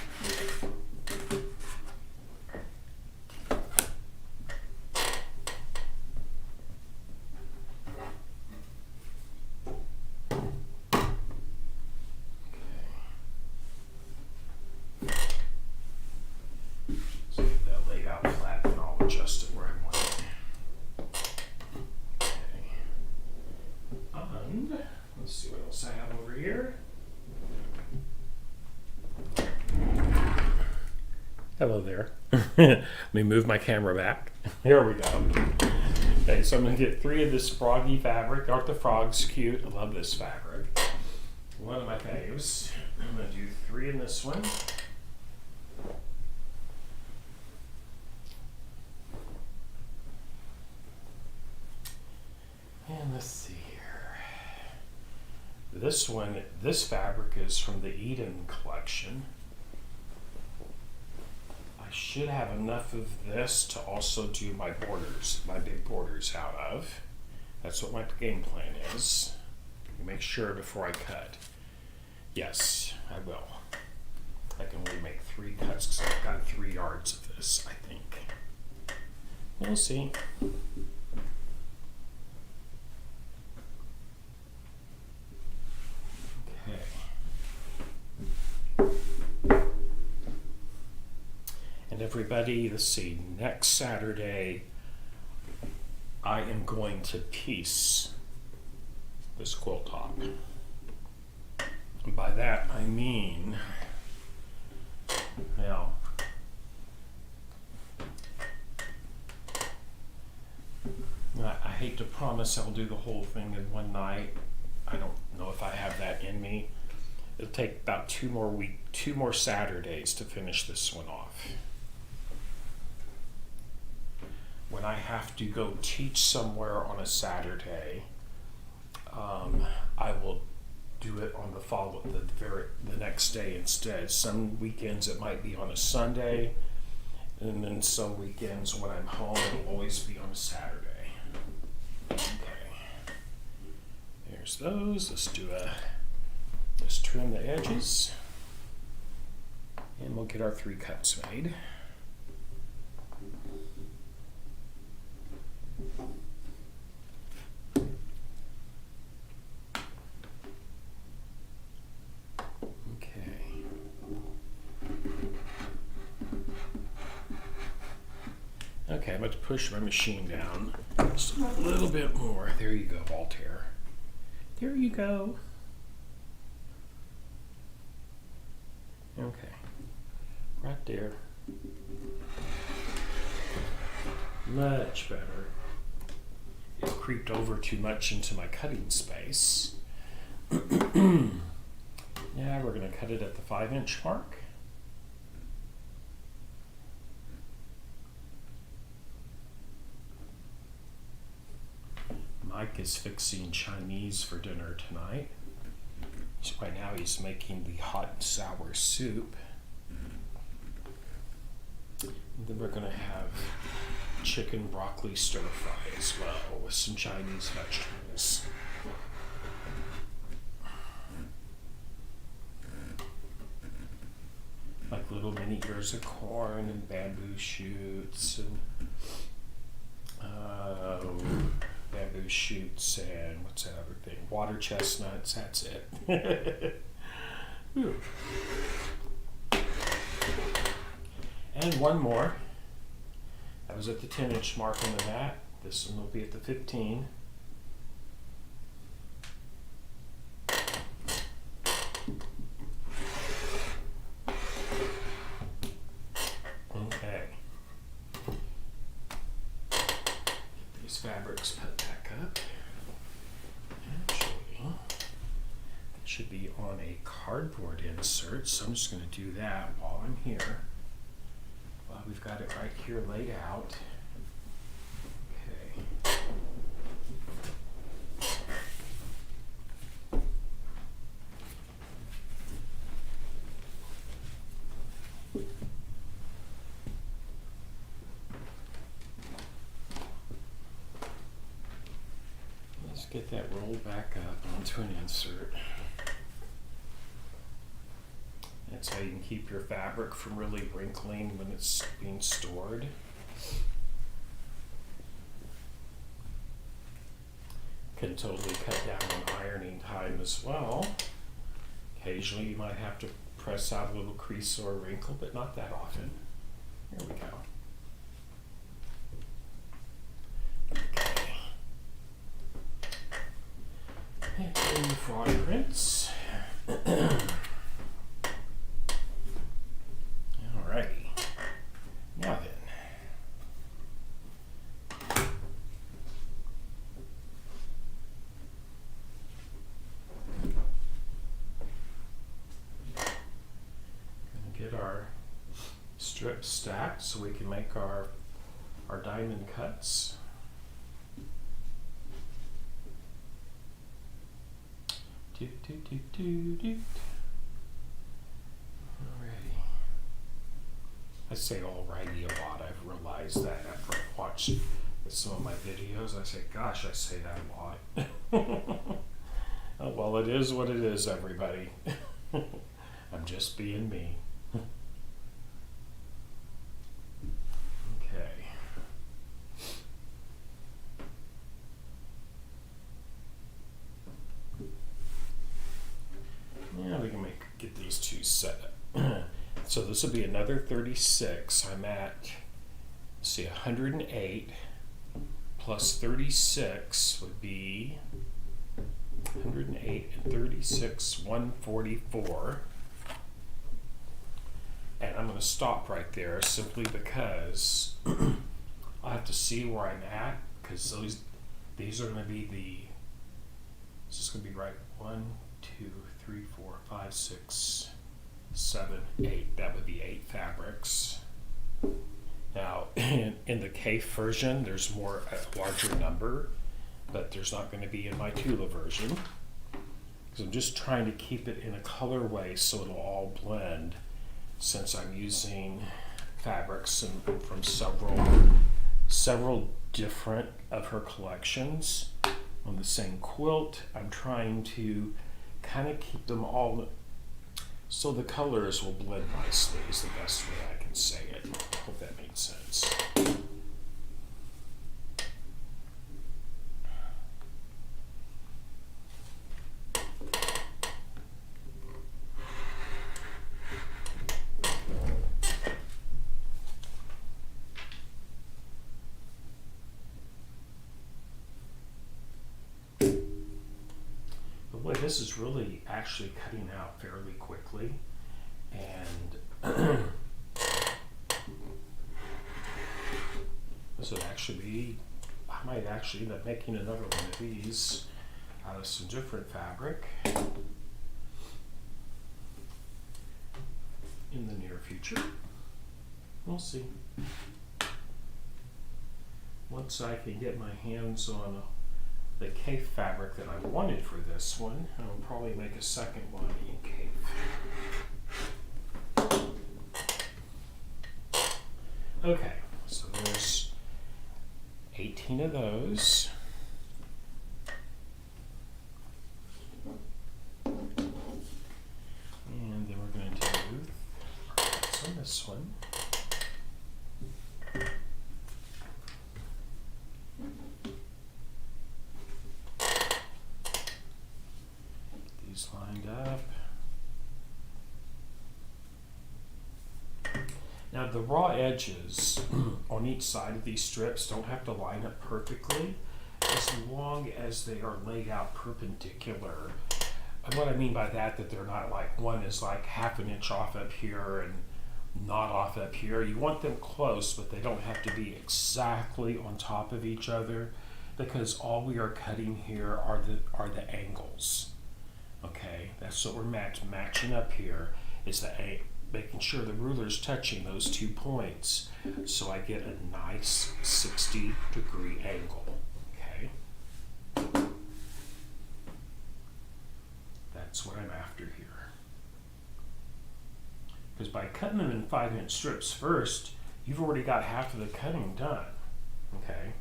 And let's see what else I have over here. Hello there. Let me move my camera back. Here we go. Okay, so I'm going to get 3 of this froggy fabric. Aren't the frogs cute? I love this fabric. One of my faves. I'm going to do 3 in this one. And let's see here. This one, this fabric is from the Eden collection. I should have enough of this to also do my borders, my big borders out of. That's what my game plan is. Make sure before I cut. Yes, I will. I can only make 3 cuts because I've got 3 yards of this, I think. We'll see. And everybody, let's see, next Saturday, I am going to piece this quilt top. And by that, I mean, well, I hate to promise I'll do the whole thing in one night. I don't know if I have that in me. It'll take about 2 more Saturdays to finish this one off. When I have to go teach somewhere on a Saturday, I will do it on the next day instead. Some weekends it might be on a Sunday, and then some weekends when I'm home it'll always be on a Saturday. Okay, there's those. Let's trim the edges, and we'll get our 3 cuts made. Okay, I'm about to push my machine down just a little bit more. There you go, Voltaire. There you go. Okay, right there. Much better. It creeped over too much into my cutting space. Yeah, we're going to cut it at the 5-inch mark. Mike is fixing Chinese for dinner tonight. Right now he's making the hot and sour soup. And then we're going to have chicken broccoli stir fry as well with some Chinese vegetables. Like little mini ears of corn and bamboo shoots and bamboo shoots and what's that other thing? Water chestnuts, that's it. And one more. That was at the 10-inch mark on the mat. This one will be at the 15. Okay. Get these fabrics put back up. Actually, it should be on a cardboard insert, so I'm just going to do that while I'm here. Well, we've got it right here laid out. Okay. Let's get that rolled back up onto an insert. That's how you can keep your fabric from really wrinkling when it's being stored. Can totally cut down on ironing time as well. Occasionally you might have to press out a little crease or a wrinkle, but not that often. Here we go. Okay. And frog prints. Alrighty. Now then. Get our strips stacked so we can make our diamond cuts. Alrighty. I say alrighty a lot. I've realized that after I've watched some of my videos. I say, gosh, I say that a lot. Oh, well, it is what it is, everybody. I'm just being me. Okay. Yeah, we can get these two set up. So this will be another 36. I'm at, let's see, 108 plus 36 would be 108 and 36, 144. And I'm going to stop right there simply because I have to see where I'm at, because these are going to be this is going to be right 1, 2, 3, 4, 5, 6, 7, 8. That would be 8 fabrics. Now, in the Cape version, there's a larger number, but there's not going to be in my Tula version, because I'm just trying to keep it in a colorway so it'll all blend, since I'm using fabrics from several different of her collections on the same quilt. I'm trying to kind of keep them all so the colors will blend nicely, is the best way I can say it. Hope that makes sense. Boy, this is really actually cutting out fairly quickly, and this would actually be, I might actually end up making another one of these out of some different fabric in the near future. We'll see. Once I can get my hands on the Cape fabric that I wanted for this one, I will probably make a second one in Cape. Okay, so there's 18 of those. And then we're going to do cuts on this one. Lined up. Now the raw edges on each side of these strips don't have to line up perfectly, as long as they are laid out perpendicular. And what I mean by that they're not like one is like half an inch off up here and not off up here. You want them close, but they don't have to be exactly on top of each other, because all we are cutting here are the angles. Okay, that's what we're matching up here, is making sure the ruler's touching those 2 points, so I get a nice 60-degree angle. Okay, that's what I'm after here. Because by cutting them in 5-inch strips first, you've already got half of the cutting done. Okay.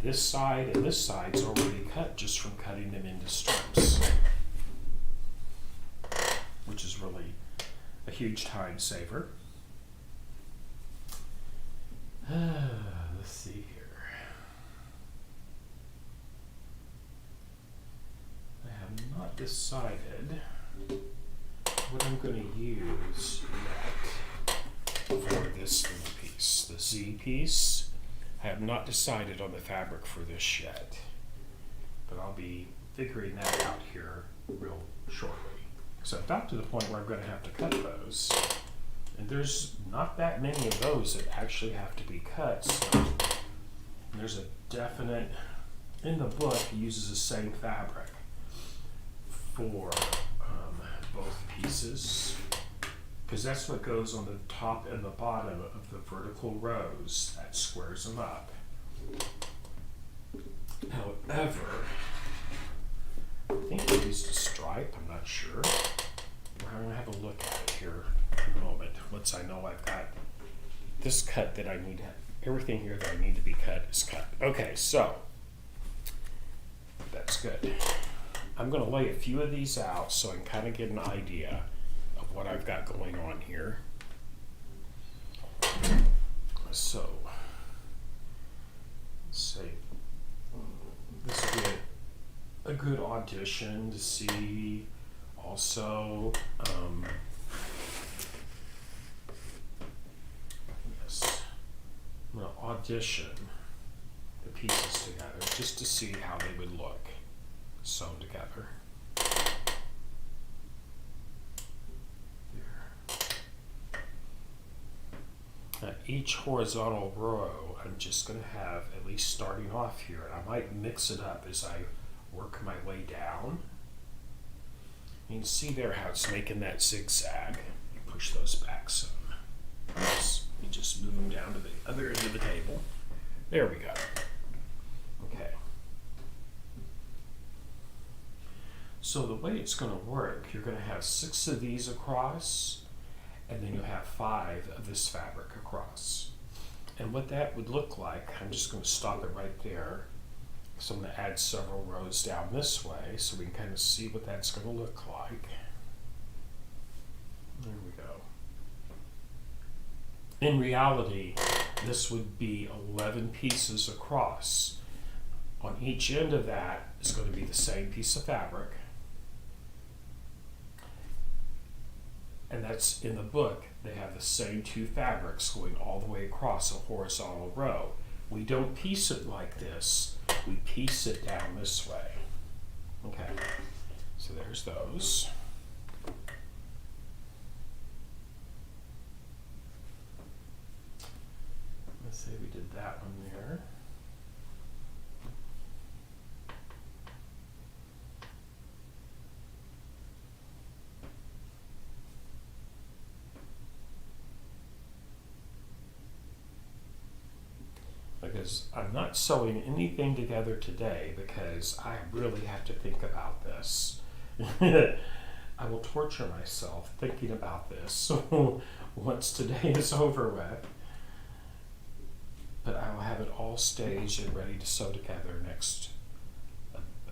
This side and this side's already cut just from cutting them into strips, which is really a huge time saver. Let's see here. I have not decided what I'm going to use yet for this little piece, the Z piece. I have not decided on the fabric for this yet. but I'll be figuring that out here real shortly. So I'm about to the point where I'm going to have to cut those. And there's not that many of those that actually have to be cut. So there's a definite, in the book, he uses the same fabric for both pieces, because that's what goes on the top and the bottom of the vertical rows. That squares them up. However, I think he used a stripe, I'm not sure. I'm going to have a look at it here in a moment. Once I know I've got this cut that I need, everything here that I need to be cut is cut. Okay, so that's good. I'm going to lay a few of these out so I can kind of get an idea of what I've got going on here. So, let's see. This will be a good audition to see. Also, yes, I'm going to audition the pieces together just to see how they would look sewn together. Now, each horizontal row, I'm just going to have, at least starting off here, and I might mix it up as I work my way down. You can see there how it's making that zigzag. You push those back some. Oops. You just move them down to the other end of the table. There we go. Okay. So the way it's going to work, you're going to have 6 of these across, and then you'll have 5 of this fabric across. And what that would look like, I'm just going to stop it right there. So I'm going to add several rows down this way so we can kind of see what that's going to look like. There we go. In reality, this would be 11 pieces across. On each end of that is going to be the same piece of fabric. And that's in the book. They have the same 2 fabrics going all the way across a horizontal row. We don't piece it like this. We piece it down this way. Okay, so there's those. Let's say we did that one there. Because I'm not sewing anything together today because I really have to think about this. I will torture myself thinking about this once today is over with. But I will have it all staged and ready to sew together next.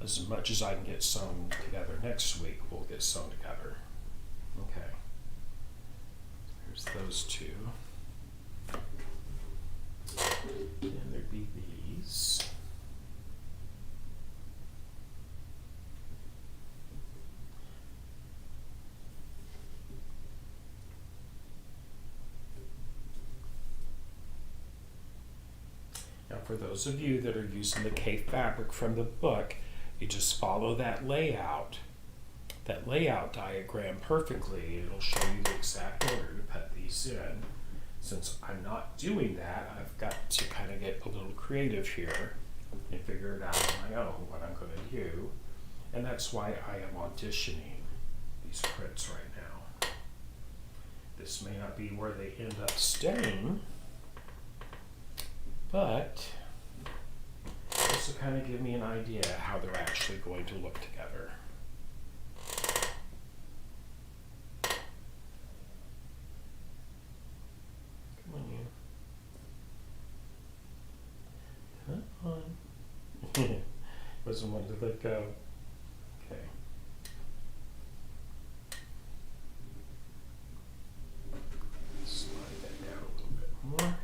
As much as I can get sewn together next week, we'll get sewn together. Okay. There's those 2. And there'd be these. Now for those of you that are using the K fabric from the book, you just follow that layout diagram perfectly. It'll show you the exact order to put these in. Since I'm not doing that, I've got to kind of get a little creative here and figure it out on my own what I'm going to do. And that's why I am auditioning these prints right now. This may not be where they end up staying, but this will kind of give me an idea how they're actually going to look together. Wasn't wanting to let go. Okay. Slide that down a little bit more.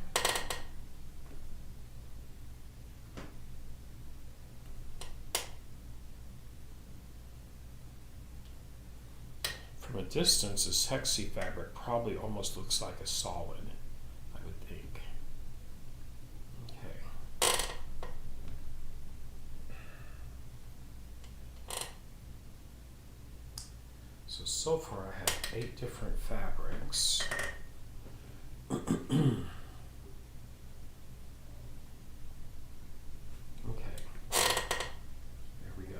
From a distance, this hexy fabric probably almost looks like a solid, I would think. Okay. So far I have 8 different fabrics. Okay, there we go.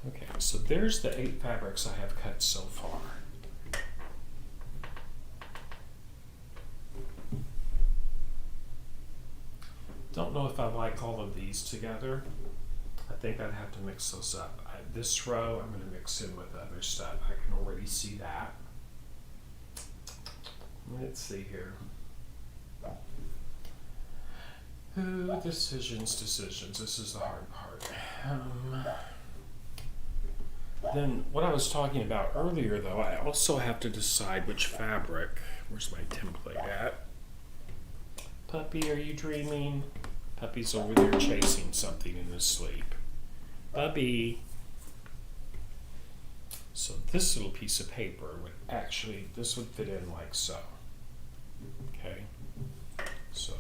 Okay, so there's the 8 fabrics I have cut so far. Don't know if I like all of these together. I think I'd have to mix those up. This row I'm going to mix in with other stuff. I can already see that. Let's see here. Ooh, decisions. This is the hard part. Then what I was talking about earlier, though, I also have to decide which fabric. Where's my template at? Puppy, are you dreaming? Puppy's over there chasing something in his sleep. Puppy. So this little piece of paper would actually, this would fit in like so. Okay. So,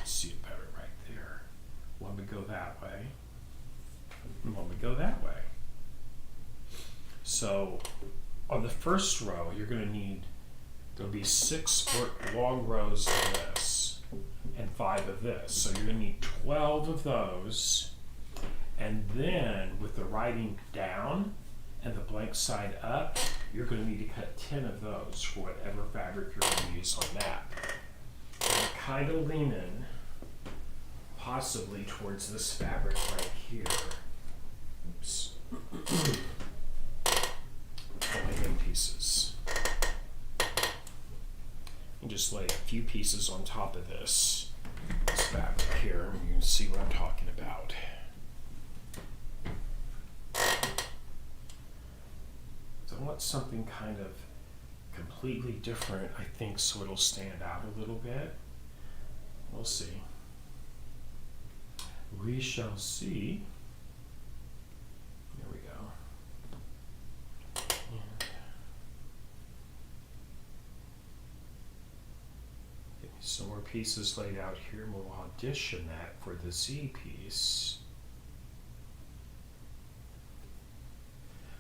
see it better right there. One would go that way. And one would go that way. So, on the first row, you're going to need, there'll be 6 long rows of this and 5 of this. So you're going to need 12 of those. And then with the writing down and the blank side up, you're going to need to cut 10 of those for whatever fabric you're going to use on that. I'm kind of leaning possibly towards this fabric right here. Oops. Only in pieces. And just lay a few pieces on top of this fabric here, and you can see what I'm talking about. So I want something kind of completely different, I think, so it'll stand out a little bit. We'll see. We shall see. There we go. Some more pieces laid out here, and we'll audition that for the Z piece.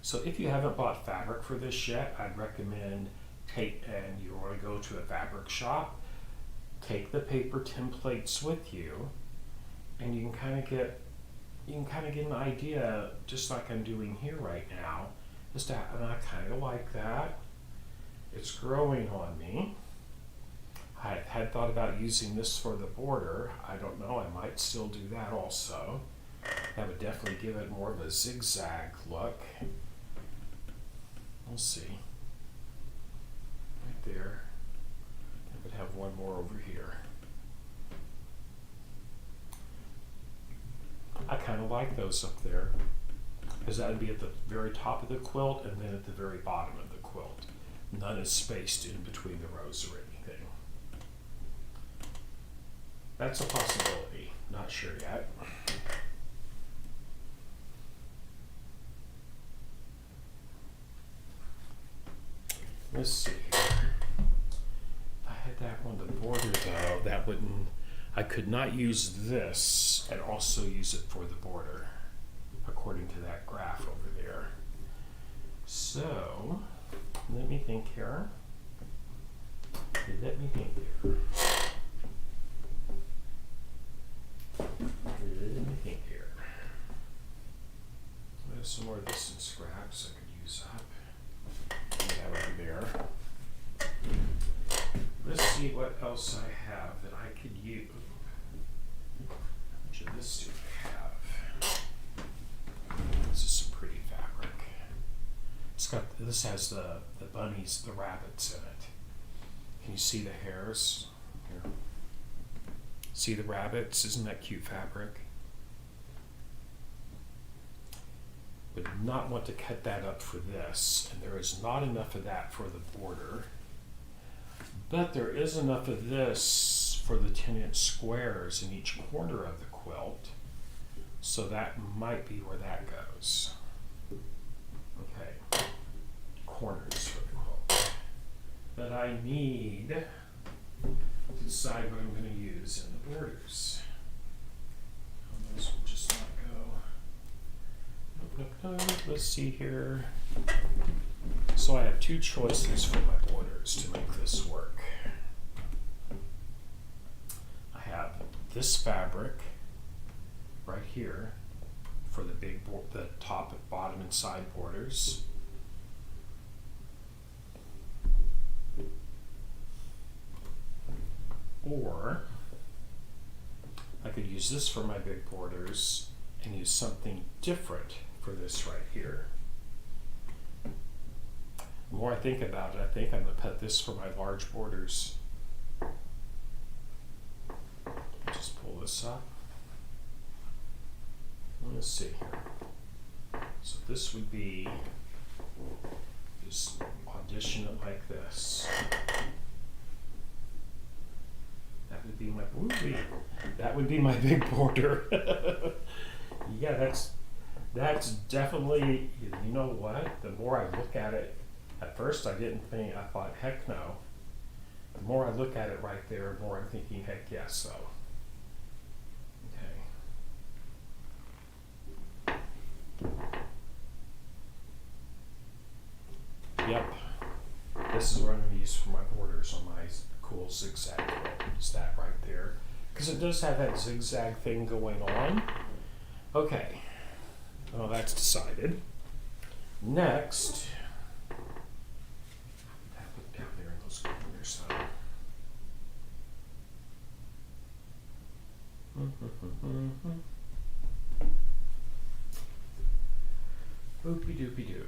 So if you haven't bought fabric for this yet, I'd recommend and you want to go to a fabric shop, take the paper templates with you, and you can kind of get an idea, just like I'm doing here right now. And I kind of like that. It's growing on me. I had thought about using this for the border. I don't know, I might still do that also. That would definitely give it more of a zigzag look. We'll see. Right there. I would have one more over here. I kind of like those up there, because that would be at the very top of the quilt and then at the very bottom of the quilt. None is spaced in between the rows or anything. That's a possibility. Not sure yet. Let's see. If I had that on the border though, that wouldn't, I could not use this and also use it for the border, according to that graph over there. So, let me think here. Let me think here. There's some more of this in scraps I could use up. Put that over there. Let's see what else I have that I could use. How much of this do I have? This is some pretty fabric. This has the bunnies, the rabbits in it. Can you see the hairs? Here. See the rabbits? Isn't that cute fabric? Would not want to cut that up for this, and there is not enough of that for the border. But there is enough of this for the 10-inch squares in each corner of the quilt, so that might be where that goes. Okay, corners for the quilt. But I need to decide what I'm going to use in the borders. Let's see here. So I have two choices for my borders to make this work. I have this fabric right here for the the top, bottom, and side borders. Or I could use this for my big borders and use something different for this right here. The more I think about it, I think I'm going to put this for my large borders. Just pull this up. Let's see here. So this would be, just audition it like this. That would be my, that would be my big border. Yeah, that's definitely, you know what? The more I look at it, at first I didn't think, I thought, heck no. The more I look at it right there, the more I'm thinking, heck yes, so. Okay. Yep. This is what I'm going to use for my borders on my cool zigzag quilt. Is that right there? Because it does have that zigzag thing going on. Okay. Well, that's decided. Next, that look down there in those corners. Boopy doopy doo.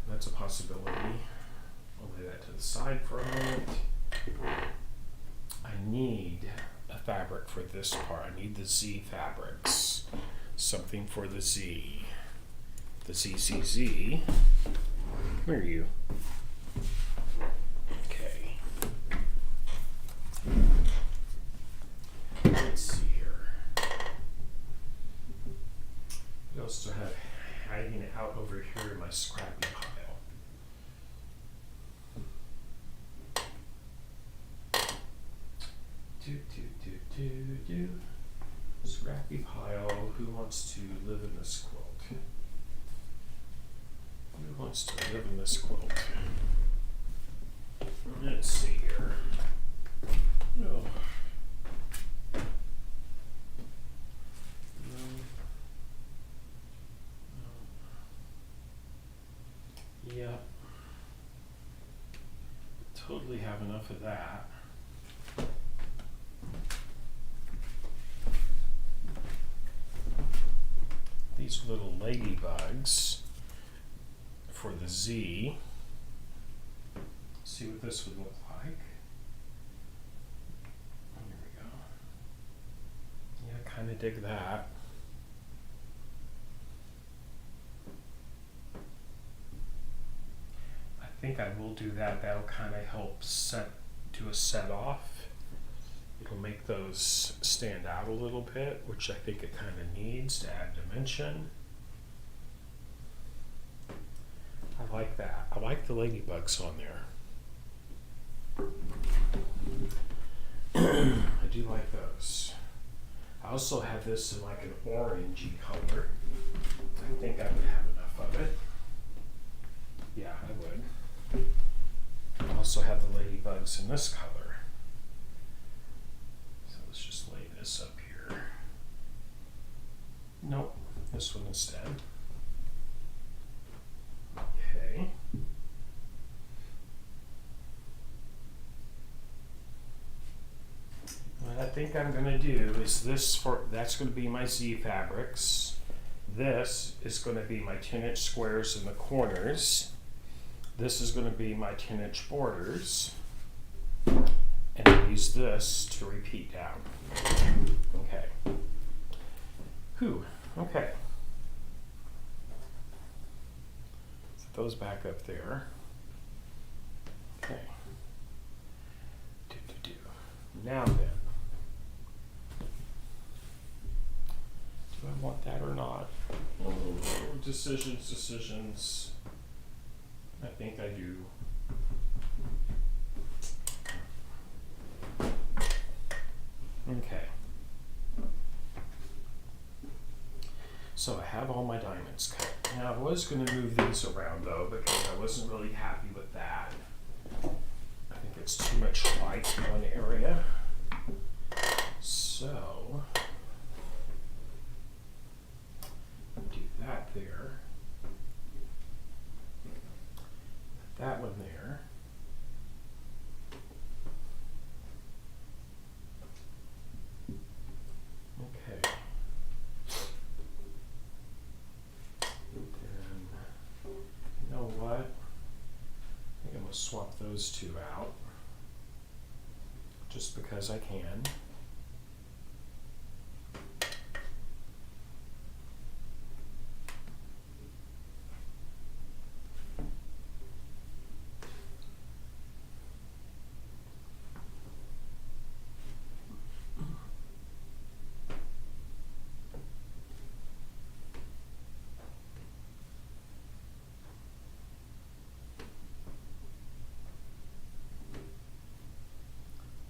That's a possibility. I'll lay that to the side for a moment. I need a fabric for this part. I need the Z fabrics. Something for the Z. The ZZZ. Where are you? Okay. Let's see here. What else do I have hanging out over here in my scrappy pile? Scrappy pile. Who wants to live in this quilt? Who wants to live in this quilt? Let's see here. No. Yeah. Totally have enough of that. These little ladybugs for the Z. See what this would look like. There we go. Yeah, kind of dig that. I think I will do that. That'll kind of help do a set off. It'll make those stand out a little bit, which I think it kind of needs to add dimension. I like that. I like the ladybugs on there. I do like those. I also have this in like an orangey color. I think I would have enough of it. Yeah, I would. I also have the ladybugs in this color. Let's just lay this up here. Nope, this one instead. Okay. What I think I'm going to do is that's going to be my Z fabrics. This is going to be my 10-inch squares in the corners. This is going to be my 10-inch borders. And I use this to repeat down. Okay. Whew. Okay. Set those back up there. Okay. Now then. Do I want that or not? Oh, decisions. I think I do. Okay. So I have all my diamonds cut. Now I was going to move these around though because I wasn't really happy with that. I think it's too much light in one area. So do that there. Put that one there. Okay. Then, you know what? I think I'm going to swap those two out just because I can.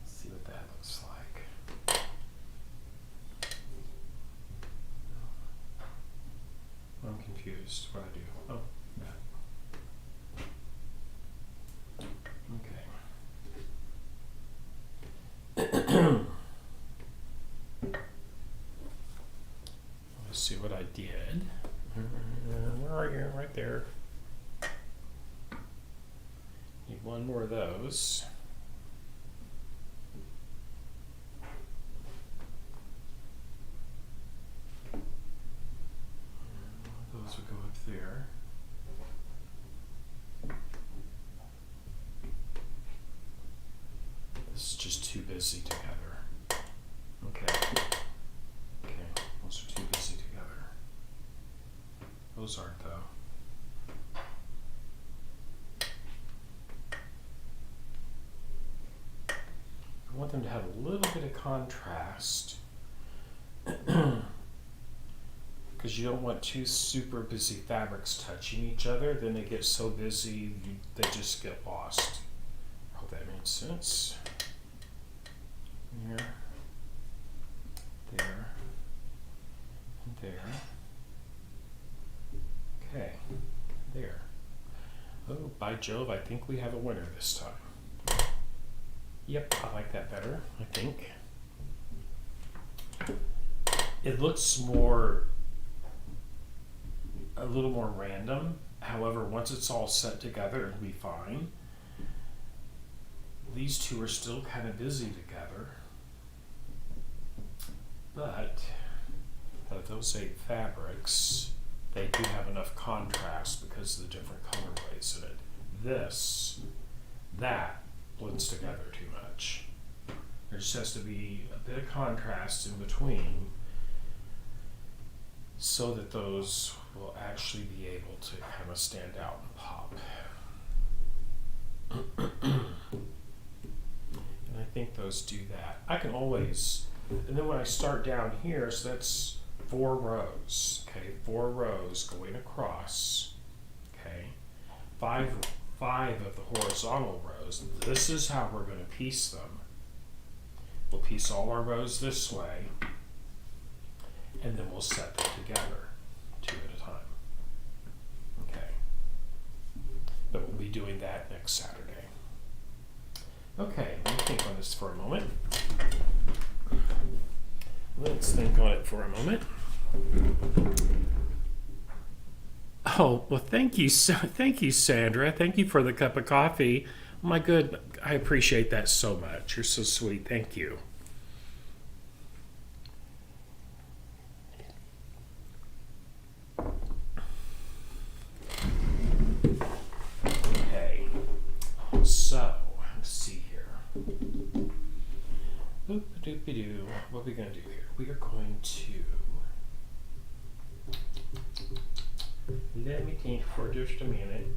See what that looks like. I'm confused. What I do? Oh, that. Okay. Let's see what I did. Where are you? Right there. Need one more of those. Those would go up there. This is just too busy together. Okay. Okay, those are too busy together. Those aren't though. I want them to have a little bit of contrast. Because you don't want two super busy fabrics touching each other, then they get so busy they just get lost. I hope that made sense. Here, there, and there. Okay, there. Oh, by Jove, I think we have a winner this time. Yep, I like that better, I think. It looks a little more random. However, once it's all set together, it'll be fine. These two are still kind of busy together. But out of those 8 fabrics, they do have enough contrast because of the different colorways in it. That blends together too much. There just has to be a bit of contrast in between so that those will actually be able to kind of stand out and pop. And I think those do that. I can always, and then when I start down here, so that's 4 rows, okay, 4 rows going across, okay, 5 of the horizontal rows. This is how we're going to piece them. We'll piece all our rows this way, and then we'll set them together 2 at a time. Okay. But we'll be doing that next Saturday. Okay, let me think on this for a moment. Let's think on it for a moment. Oh, well, thank you, Sandra. Thank you for the cup of coffee. Oh, my good, I appreciate that so much. You're so sweet. Thank you. Okay, so let's see here. Oop-a-doop-a-doo. What are we going to do here? We are going to... Let me think for just a minute.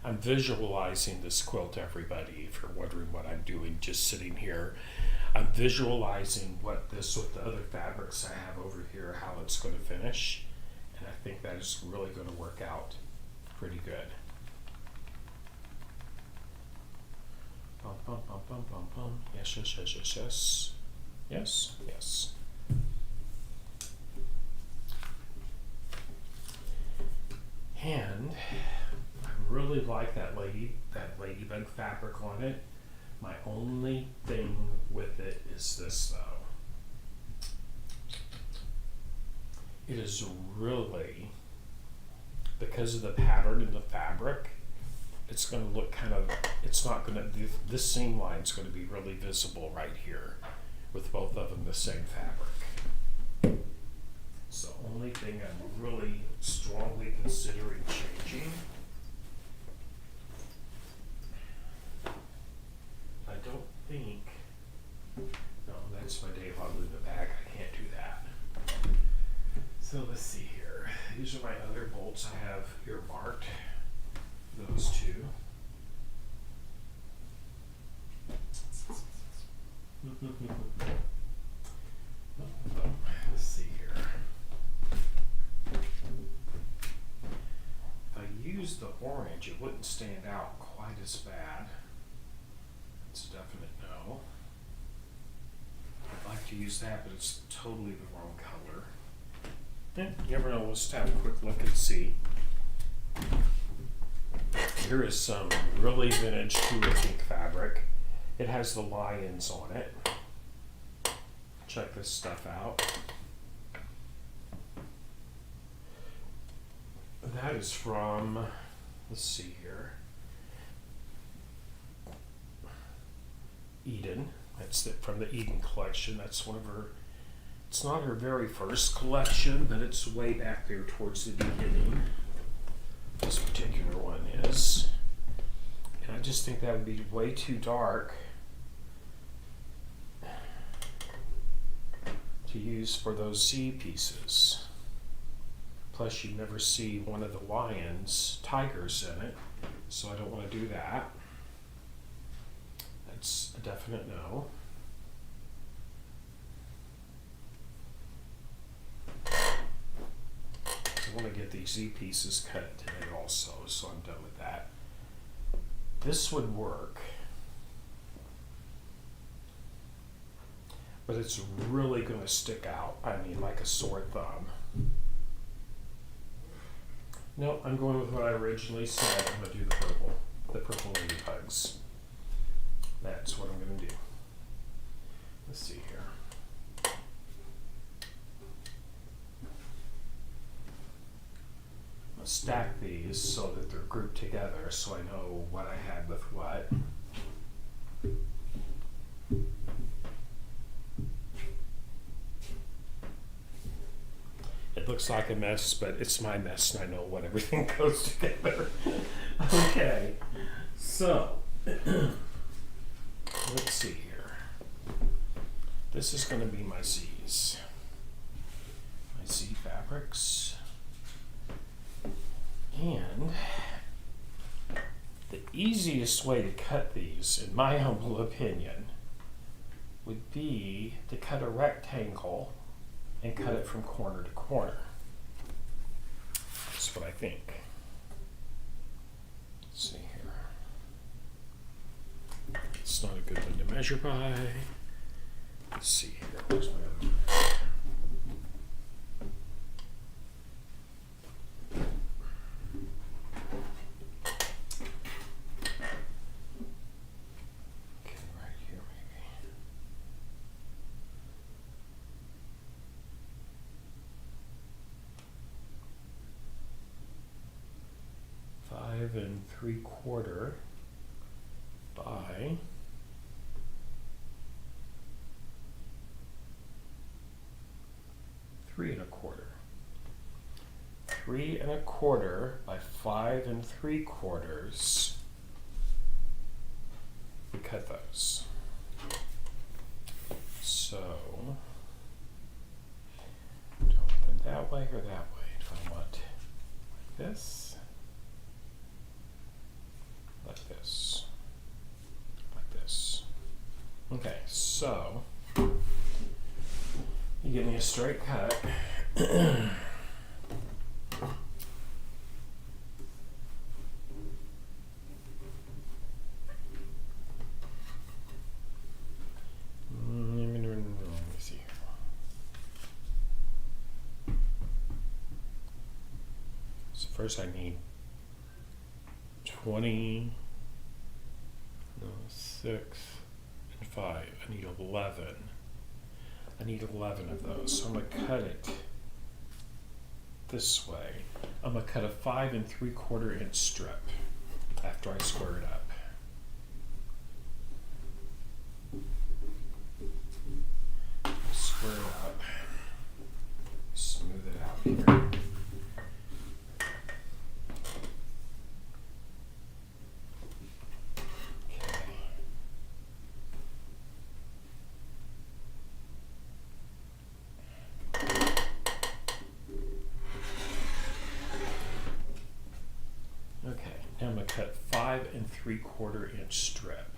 I'm visualizing this quilt, everybody, if you're wondering what I'm doing just sitting here. I'm visualizing what this with the other fabrics I have over here, how it's going to finish. And I think that is really going to work out pretty good. Bum, bum, bum, bum, bum, bum. Yes, yes, yes, yes, yes. Yes, yes. And I really like that ladybug fabric on it. My only thing with it is this though. It is really, because of the pattern in the fabric, it's going to look kind of, it's not going to, this seam line is going to be really visible right here with both of them the same fabric. It's the only thing I'm really strongly considering changing. I don't think, no, that's my day hog in the back. I can't do that. So let's see here. These are my other bolts I have earmarked. Those two. Let's see here. If I used the orange, it wouldn't stand out quite as bad. It's a definite no. I'd like to use that, but it's totally the wrong color. Yeah, you never know. Let's have a quick look and see. Here is some really vintage Quilt pink fabric. It has the lions on it. Check this stuff out. That is from, let's see here, Eden. That's from the Eden collection. That's one of her, it's not her very first collection, but it's way back there towards the beginning. This particular one is. And I just think that would be way too dark to use for those Z pieces. Plus you never see one of the lions, tigers in it, so I don't want to do that. That's a definite no. I want to get these Z pieces cut today also, so I'm done with that. This would work, but it's really going to stick out. I mean, like a sore thumb. No, I'm going with what I originally said. I'm going to do the purple ladybugs. That's what I'm going to do. Let's see here. Stack these so that they're grouped together so I know what I had with what. It looks like a mess, but it's my mess and I know what everything goes together. Okay, so let's see here. This is going to be my Z's. My Z fabrics. And the easiest way to cut these, in my humble opinion, would be to cut a rectangle and cut it from corner to corner. That's what I think. Let's see here. It's not a good one to measure by. Let's see here. Where's my other one? And 3/4 by 3 1/4. 3 1/4 by 5 3/4. We cut those. So, do I want them that way or that way? Do I want like this? Like this. Like this. Okay, so you give me a straight cut. first I need 20, no, 6, and 5. I need 11. I need 11 of those, so I'm going to cut it this way. I'm going to cut a 5 3/4 inch strip after I square it up. Square it up. Smooth it out here. Okay, now I'm going to cut 5 3/4 inch strip.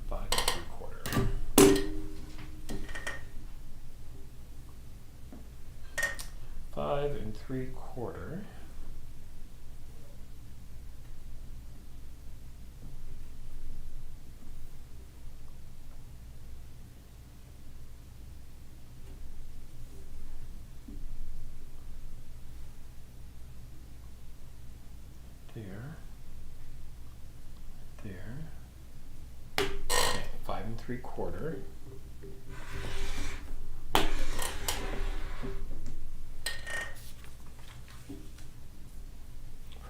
5 3/4. 5 3/4. There. Okay, 5 3/4.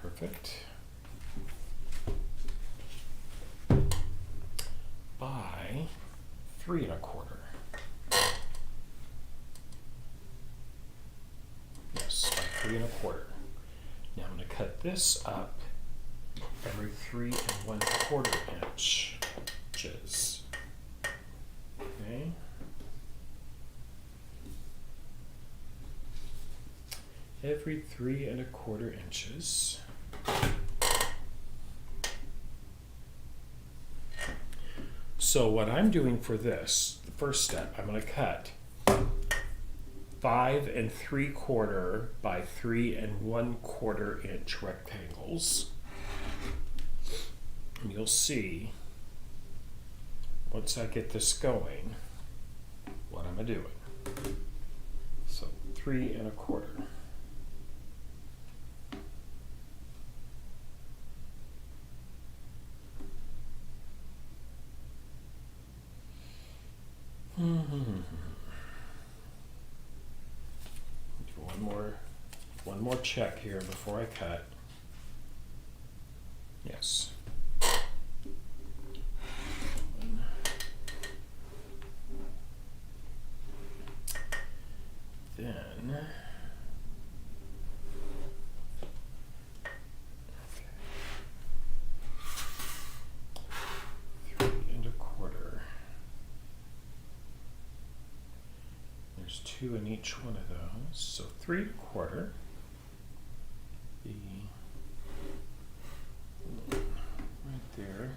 Perfect. By 3 1/4. Yes, by 3 1/4. Now I'm going to cut this up every 3 1/4 inches. Okay. Every 3 1/4 inches. So what I'm doing for this, the first step, I'm going to cut 5 3/4 by 3 1/4 inch rectangles. And you'll see, once I get this going, what I'm doing. So 3 1/4. Do one more check here before I cut. Yes. Then there's 2 in each one of those, so 3 1/4. The right there.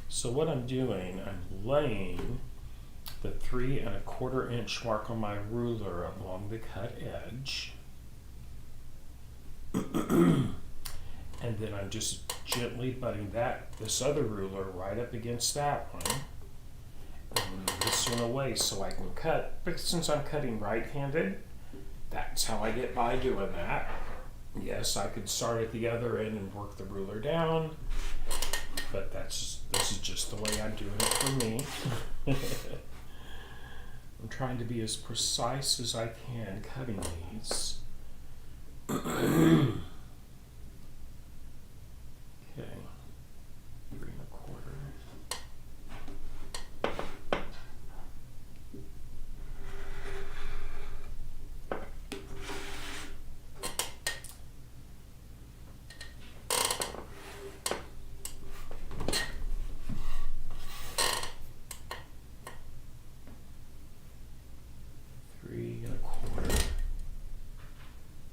So what I'm doing, I'm laying the 3 1/4 inch mark on my ruler along the cut edge. And then I'm just gently butting this other ruler right up against that one. And move this one away so I can cut. But since I'm cutting right-handed, that's how I get by doing that. Yes, I could start at the other end and work the ruler down, but this is just the way I'm doing it for me. I'm trying to be as precise as I can cutting these. Okay. 3 1/4.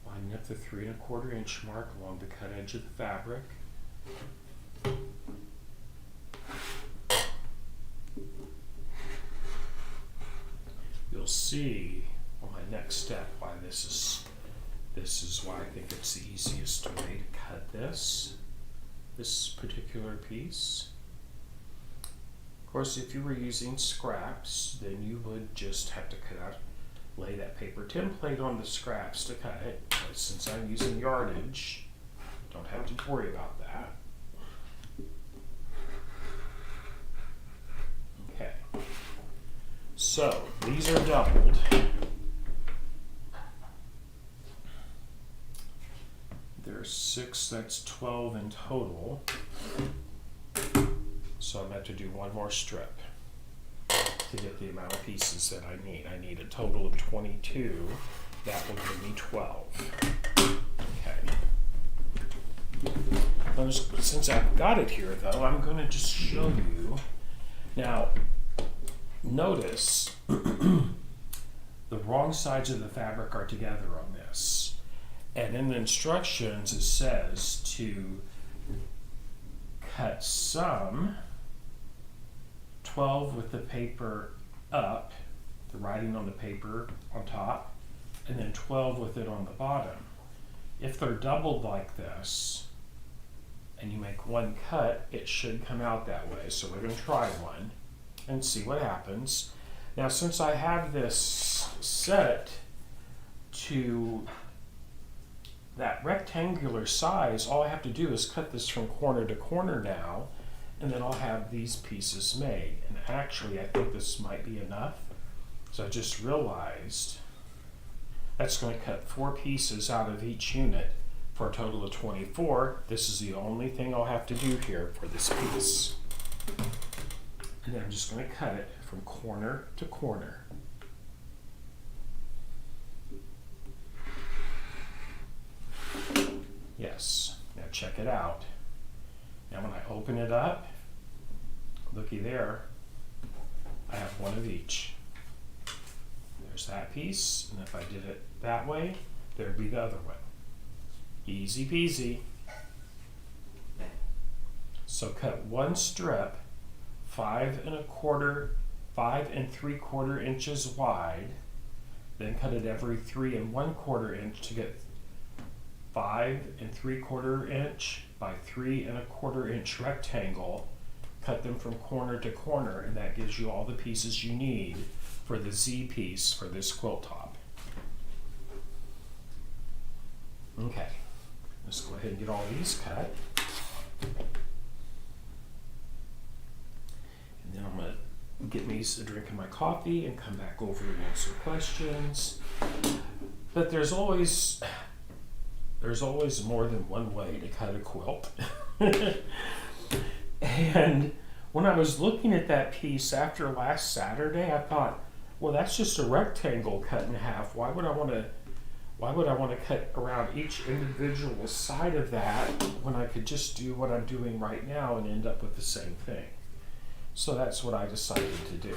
Lining up the 3 1/4 inch mark along the cut edge of the fabric. You'll see next step, why this is why I think it's the easiest way to cut this particular piece. Of course, if you were using scraps, then you would just have to lay that paper template on the scraps to cut it. But since I'm using yardage, don't have to worry about that. Okay. So these are doubled. There's 6, that's 12 in total. So I'm going to have to do one more strip to get the amount of pieces that I need. I need a total of 22. That will give me 12. Okay. Since I've got it here, though, I'm going to just show you. Now, notice the wrong sides of the fabric are together on this. And in the instructions, it says to cut some 12 with the paper up, the writing on the paper on top, and then 12 with it on the bottom. If they're doubled like this, and you make one cut, it should come out that way. So we're going to try one and see what happens. Now, since I have this set to that rectangular size, all I have to do is cut this from corner to corner now, and then I'll have these pieces made. And actually, I think this might be enough. So I just realized that's going to cut 4 pieces out of each unit for a total of 24. This is the only thing I'll have to do here for this piece. And then I'm just going to cut it from corner to corner. Yes, now check it out. Now when I open it up, looky there, I have one of each. There's that piece, and if I did it that way, there'd be the other one. Easy peasy. So cut one strip 5 3/4 inches wide, then cut it every 3 1/4 inch to get 5 3/4 inch by 3 1/4 inch rectangle. Cut them from corner to corner, and that gives you all the pieces you need for the Z piece for this quilt top. Okay, let's go ahead and get all these cut. And then I'm going to get me a drink of my coffee and come back over and answer questions. But there's always more than one way to cut a quilt. And when I was looking at that piece after last Saturday, I thought, well, that's just a rectangle cut in half. Why would I want to cut around each individual side of that when I could just do what I'm doing right now and end up with the same thing? So that's what I decided to do.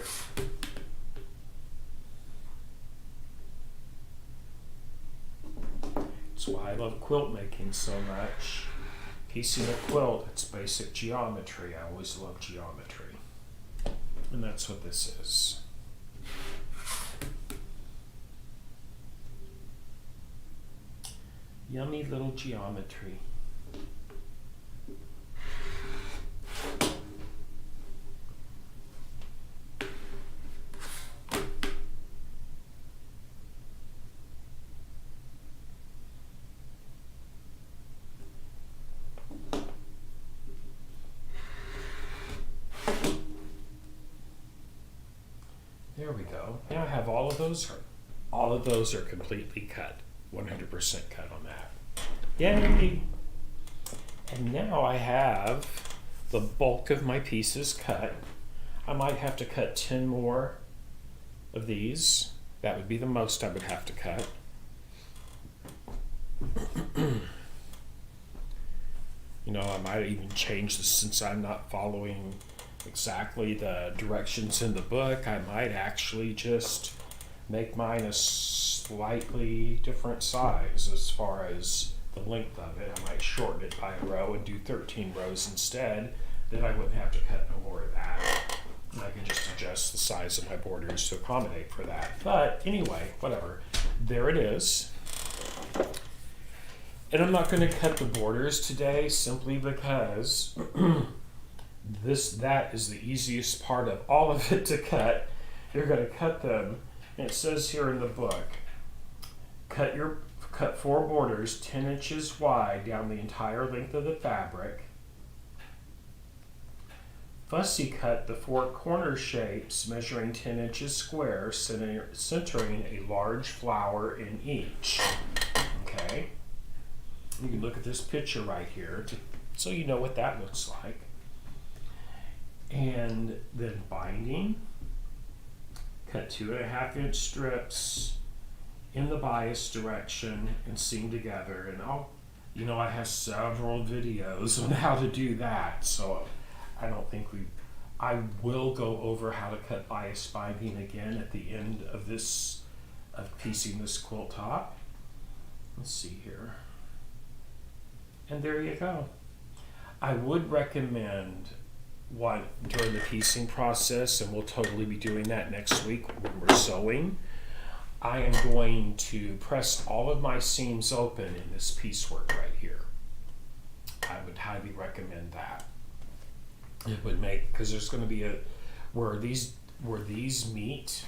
That's why I love quilt making so much. Piecing a quilt, it's basic geometry. I always love geometry. And that's what this is. Yummy little geometry. There we go. Now I have all of those are completely cut. 100% cut on that. Yay! And now I have the bulk of my pieces cut. I might have to cut 10 more of these. That would be the most I would have to cut. You know, I might even change this since I'm not following exactly the directions in the book. I might actually just make mine a slightly different size as far as the length of it. I might shorten it by a row and do 13 rows instead. Then I wouldn't have to cut no more of that. I can just adjust the size of my borders to accommodate for that. But anyway, whatever. there it is. And I'm not going to cut the borders today simply because that is the easiest part of all of it to cut. You're going to cut them, and it says here in the book, cut 4 borders 10 inches wide down the entire length of the fabric. Fussy cut the 4 corner shapes measuring 10 inches square, centering a large flower in each. Okay. You can look at this picture right here so you know what that looks like. And then binding, cut 2.5-inch strips in the bias direction and seam together. And I have several videos on how to do that, so I don't think I will go over how to cut bias binding again at the end of piecing this quilt top. Let's see here. And there you go. I would recommend during the piecing process, and we'll totally be doing that next week when we're sewing, I am going to press all of my seams open in this piecework right here. I would highly recommend that. It would make, because there's going to be where these meet,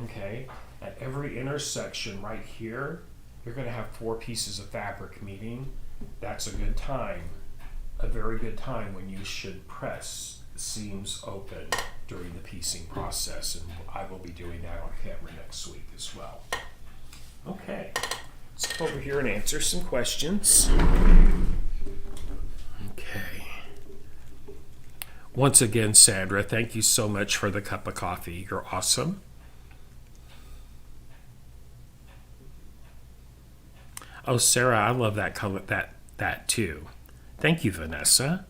okay, at every intersection right here, you're going to have 4 pieces of fabric meeting. That's a good time, a very good time when you should press the seams open during the piecing process, and I will be doing that on camera next week as well. Okay, let's go over here and answer some questions. Okay. Once again, Sandra, thank you so much for the cup of coffee. You're awesome. Oh, Sarah, I love that color, that too. Thank you, Vanessa.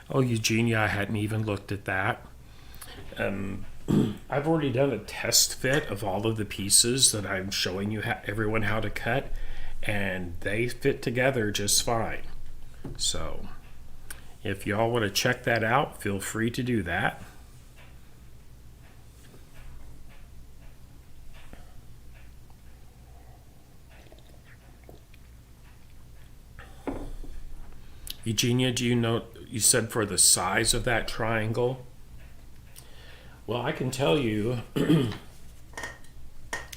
Oh, Eugenia, I hadn't even looked at that. I've already done a test fit of all of the pieces that I'm showing you everyone how to cut, and they fit together just fine. So if y'all want to check that out, feel free to do that. Eugenia, do you know, you said for the size of that triangle? Well, I can tell you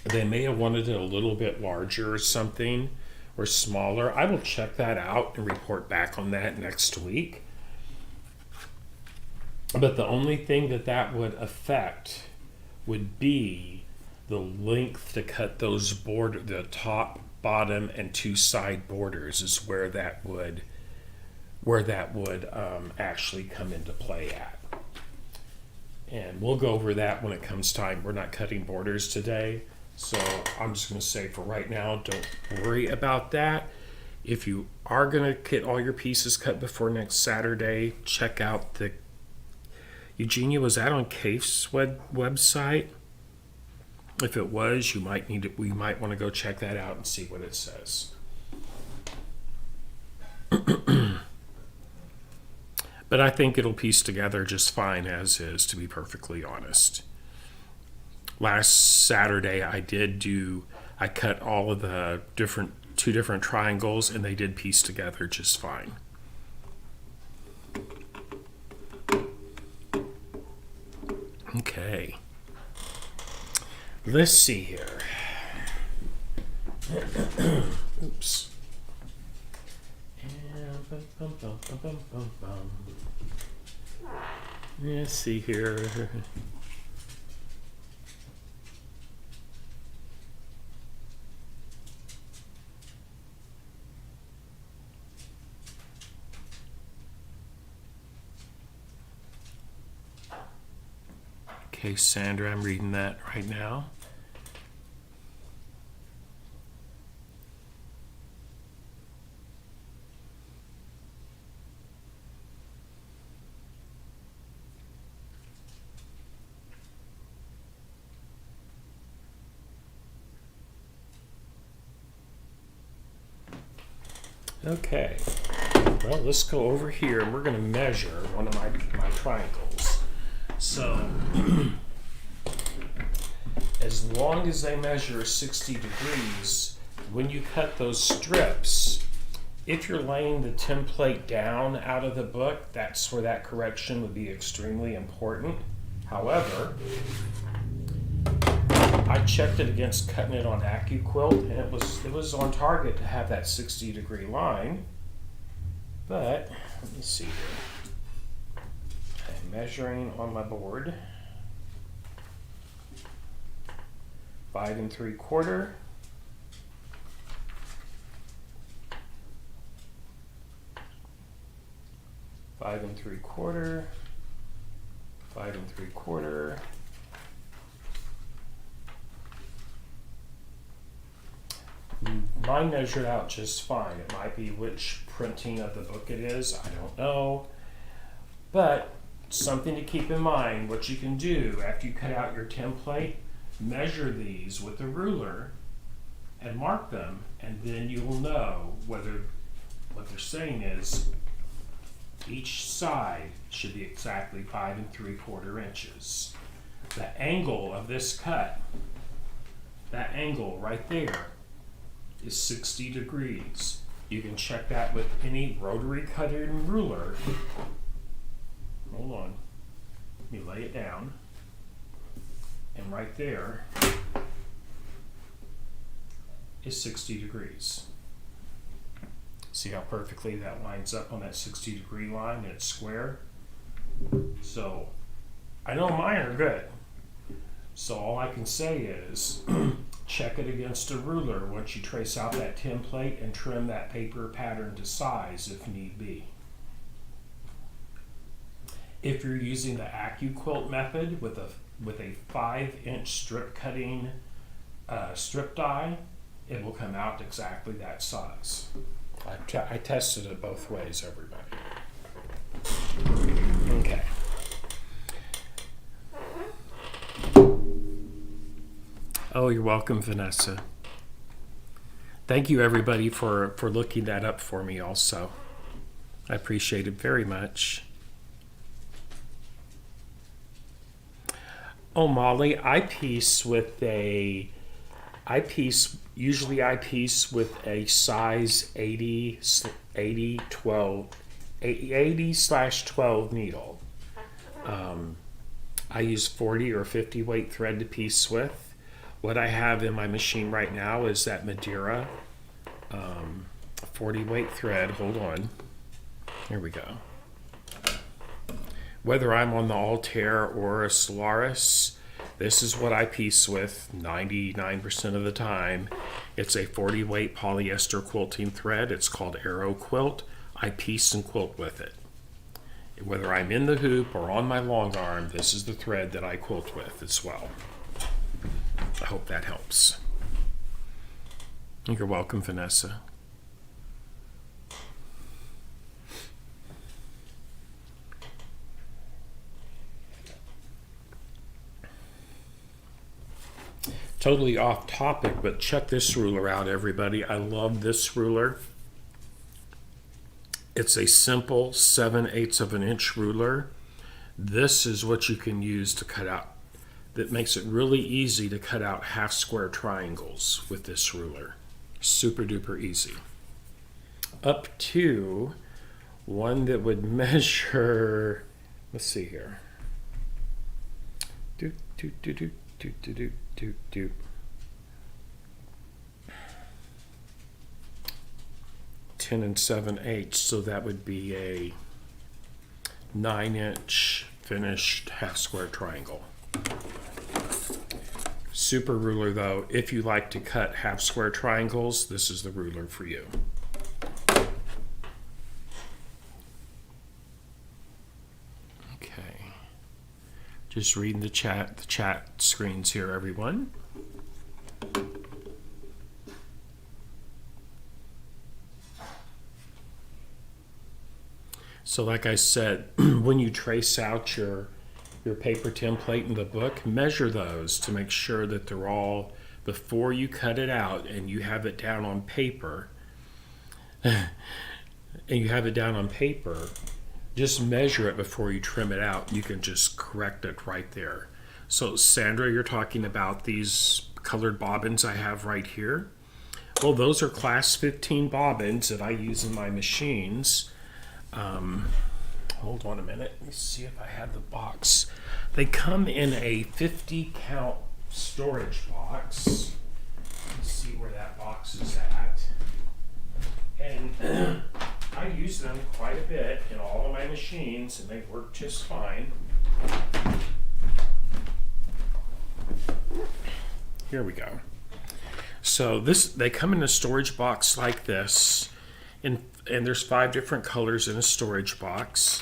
they may have wanted it a little bit larger or something, or smaller. I will check that out and report back on that next week. But the only thing that would affect would be the length to cut those the top, bottom, and 2 side borders is where that would actually come into play at. And we'll go over that when it comes time. We're not cutting borders today, so I'm just going to say for right now, don't worry about that. If you are going to get all your pieces cut before next Saturday, check out the Eugenia, was that on Kaif's website? If it was, we might want to go check that out and see what it says. But I think it'll piece together just fine as is, to be perfectly honest. Last Saturday I cut all of the 2 different triangles, and they did piece together just fine. Okay. Let's see here. Oops. Let's see here. Okay, Sandra, I'm reading that right now. Okay. Well, let's go over here and we're going to measure one of my triangles. So, as long as they measure 60 degrees, when you cut those strips, if you're laying the template down out of the book, that's where that correction would be extremely important. However, I checked it against cutting it on Quilt, and it was on target to have that 60-degree line. But let me see here. I'm measuring on my board. 5 3/4. 5 3/4. 5 3/4. Mine measured out just fine. It might be which printing of the book it is. I don't know. But something to keep in mind, what you can do after you cut out your template, measure these with a ruler and mark them, and then you will know whether what they're saying is each side should be exactly 5 3/4 inches. The angle of this cut, that angle right there, is 60 degrees. You can check that with any rotary cutting ruler. Hold on. Let me lay it down. And right there is 60 degrees. See how perfectly that lines up on that 60-degree line and it's square? So I know mine are good. So all I can say is check it against a ruler once you trace out that template and trim that paper pattern to size if need be. If you're using the Quilt method with a 5-inch strip cutting strip die, it will come out exactly that size. I tested it both ways, everybody. Okay. Oh, you're welcome, Vanessa. Thank you, everybody, for looking that up for me also. I appreciate it very much. Oh, Molly, usually I piece with a size 80/12 needle. I use 40 or 50 weight thread to piece with. What I have in my machine right now is that Madeira 40 weight thread. Hold on. Here we go. Whether I'm on the Altair or a Solaris, this is what I piece with 99% of the time. It's a 40 weight polyester quilting thread. It's called Aero Quilt. I piece and quilt with it. Whether I'm in the hoop or on my long arm, this is the thread that I quilt with as well. I hope that helps. You're welcome, Vanessa. Totally off topic, but check this ruler out, everybody. I love this ruler. It's a simple 7/8 of an inch ruler. This is what you can use to cut out. That makes it really easy to cut out half square triangles with this ruler. Super duper easy. Up to one that would measure, let's see here. 10 7/8, so that would be a 9-inch finished half square triangle. Super ruler though, if you like to cut half square triangles, this is the ruler for you. Okay, just reading the chat screens here, everyone. So like I said, when you trace out your paper template in the book, measure those to make sure that they're all, before you cut it out and you have it down on paper, and you have it down on paper, just measure it before you trim it out. You can just correct it right there. So Sandra, you're talking about these colored bobbins I have right here. Well, those are class 15 bobbins that I use in my machines. Hold on a minute. Let me see if I have the box. They come in a 50 count storage box. Let's see where that box is at. And I use them quite a bit in all of my machines, and they work just fine. Here we go. So they come in a storage box like this, and there's 5 different colors in a storage box.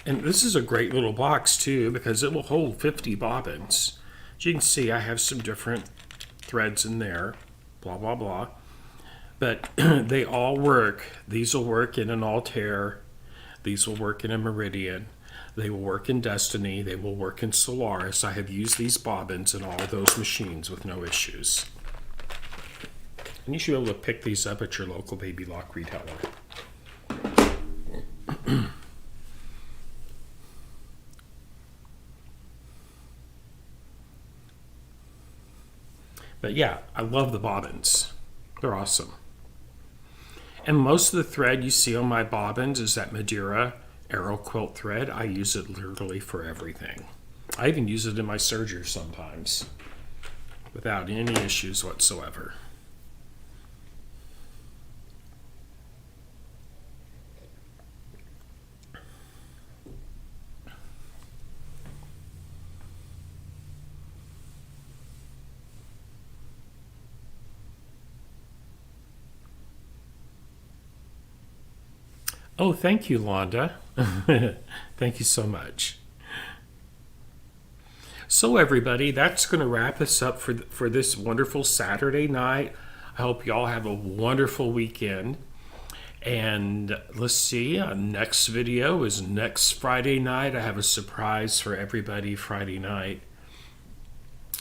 And this is a great little box too, because it will hold 50 bobbins. As you can see, I have some different threads in there, blah, blah, blah. But they all work. These will work in an Altair. These will work in a Meridian. They will work in Destiny. They will work in Solaris. I have used these bobbins in all of those machines with no issues. And you should be able to pick these up at your local Baby Lock retailer. But yeah, I love the bobbins. They're awesome. And most of the thread you see on my bobbins is that Madeira Arrow Quilt thread. I use it literally for everything. I even use it in my sergers sometimes without any issues whatsoever. Oh, thank you, Londa. Thank you so much. So everybody, that's going to wrap us up for this wonderful Saturday night. I hope you all have a wonderful weekend. And let's see, next video is next Friday night. I have a surprise for everybody Friday night.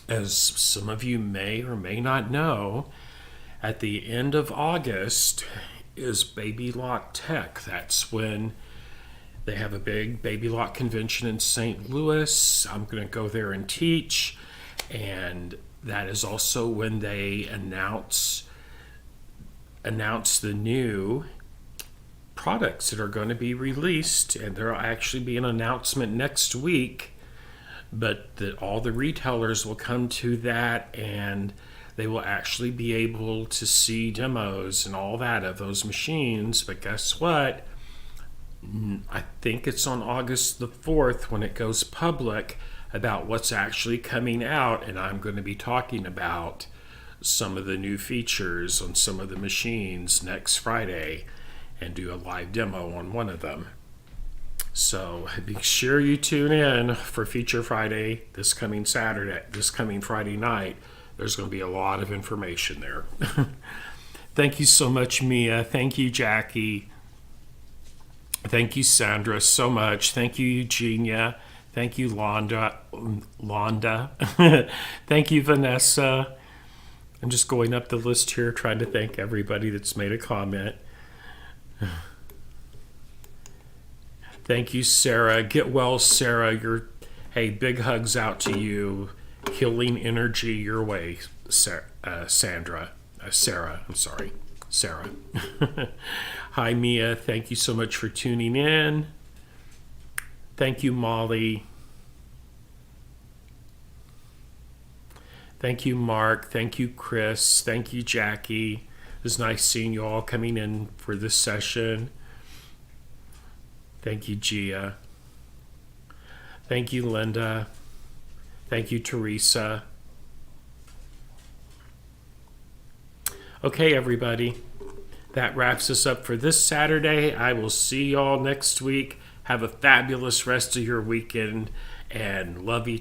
As some of you may or may not know, at the end of August is Baby Lock Tech. That's when they have a big Baby Lock convention in St. Louis. I'm going to go there and teach, and that is also when they announce the new products that are going to be released, and there'll actually be an announcement next week, but that all the retailers will come to that, and they will actually be able to see demos and all that of those machines. But guess what? I think it's on August the 4th when it goes public about what's actually coming out, and I'm going to be talking about some of the new features on some of the machines next Friday and do a live demo on one of them. So be sure you tune in for Feature Friday this coming Friday night. There's going to be a lot of information there. Thank you so much, Mia. Thank you, Jackie. Thank you, Sandra, so much. Thank you, Eugenia. Thank you, Londa. Thank you, Vanessa. I'm just going up the list here, trying to thank everybody that's made a comment. Thank you, Sarah. Get well, Sarah. Hey, big hugs out to you. Healing energy your way, Sarah. I'm sorry. Sarah. Hi, Mia. Thank you so much for tuning in. Thank you, Molly. Thank you, Mark. Thank you, Chris. Thank you, Jackie. It was nice seeing you all coming in for this session. Thank you, Gia. Thank you, Linda. Thank you, Teresa. Okay, everybody. That wraps us up for this Saturday. I will see y'all next week. Have a fabulous rest of your weekend and love each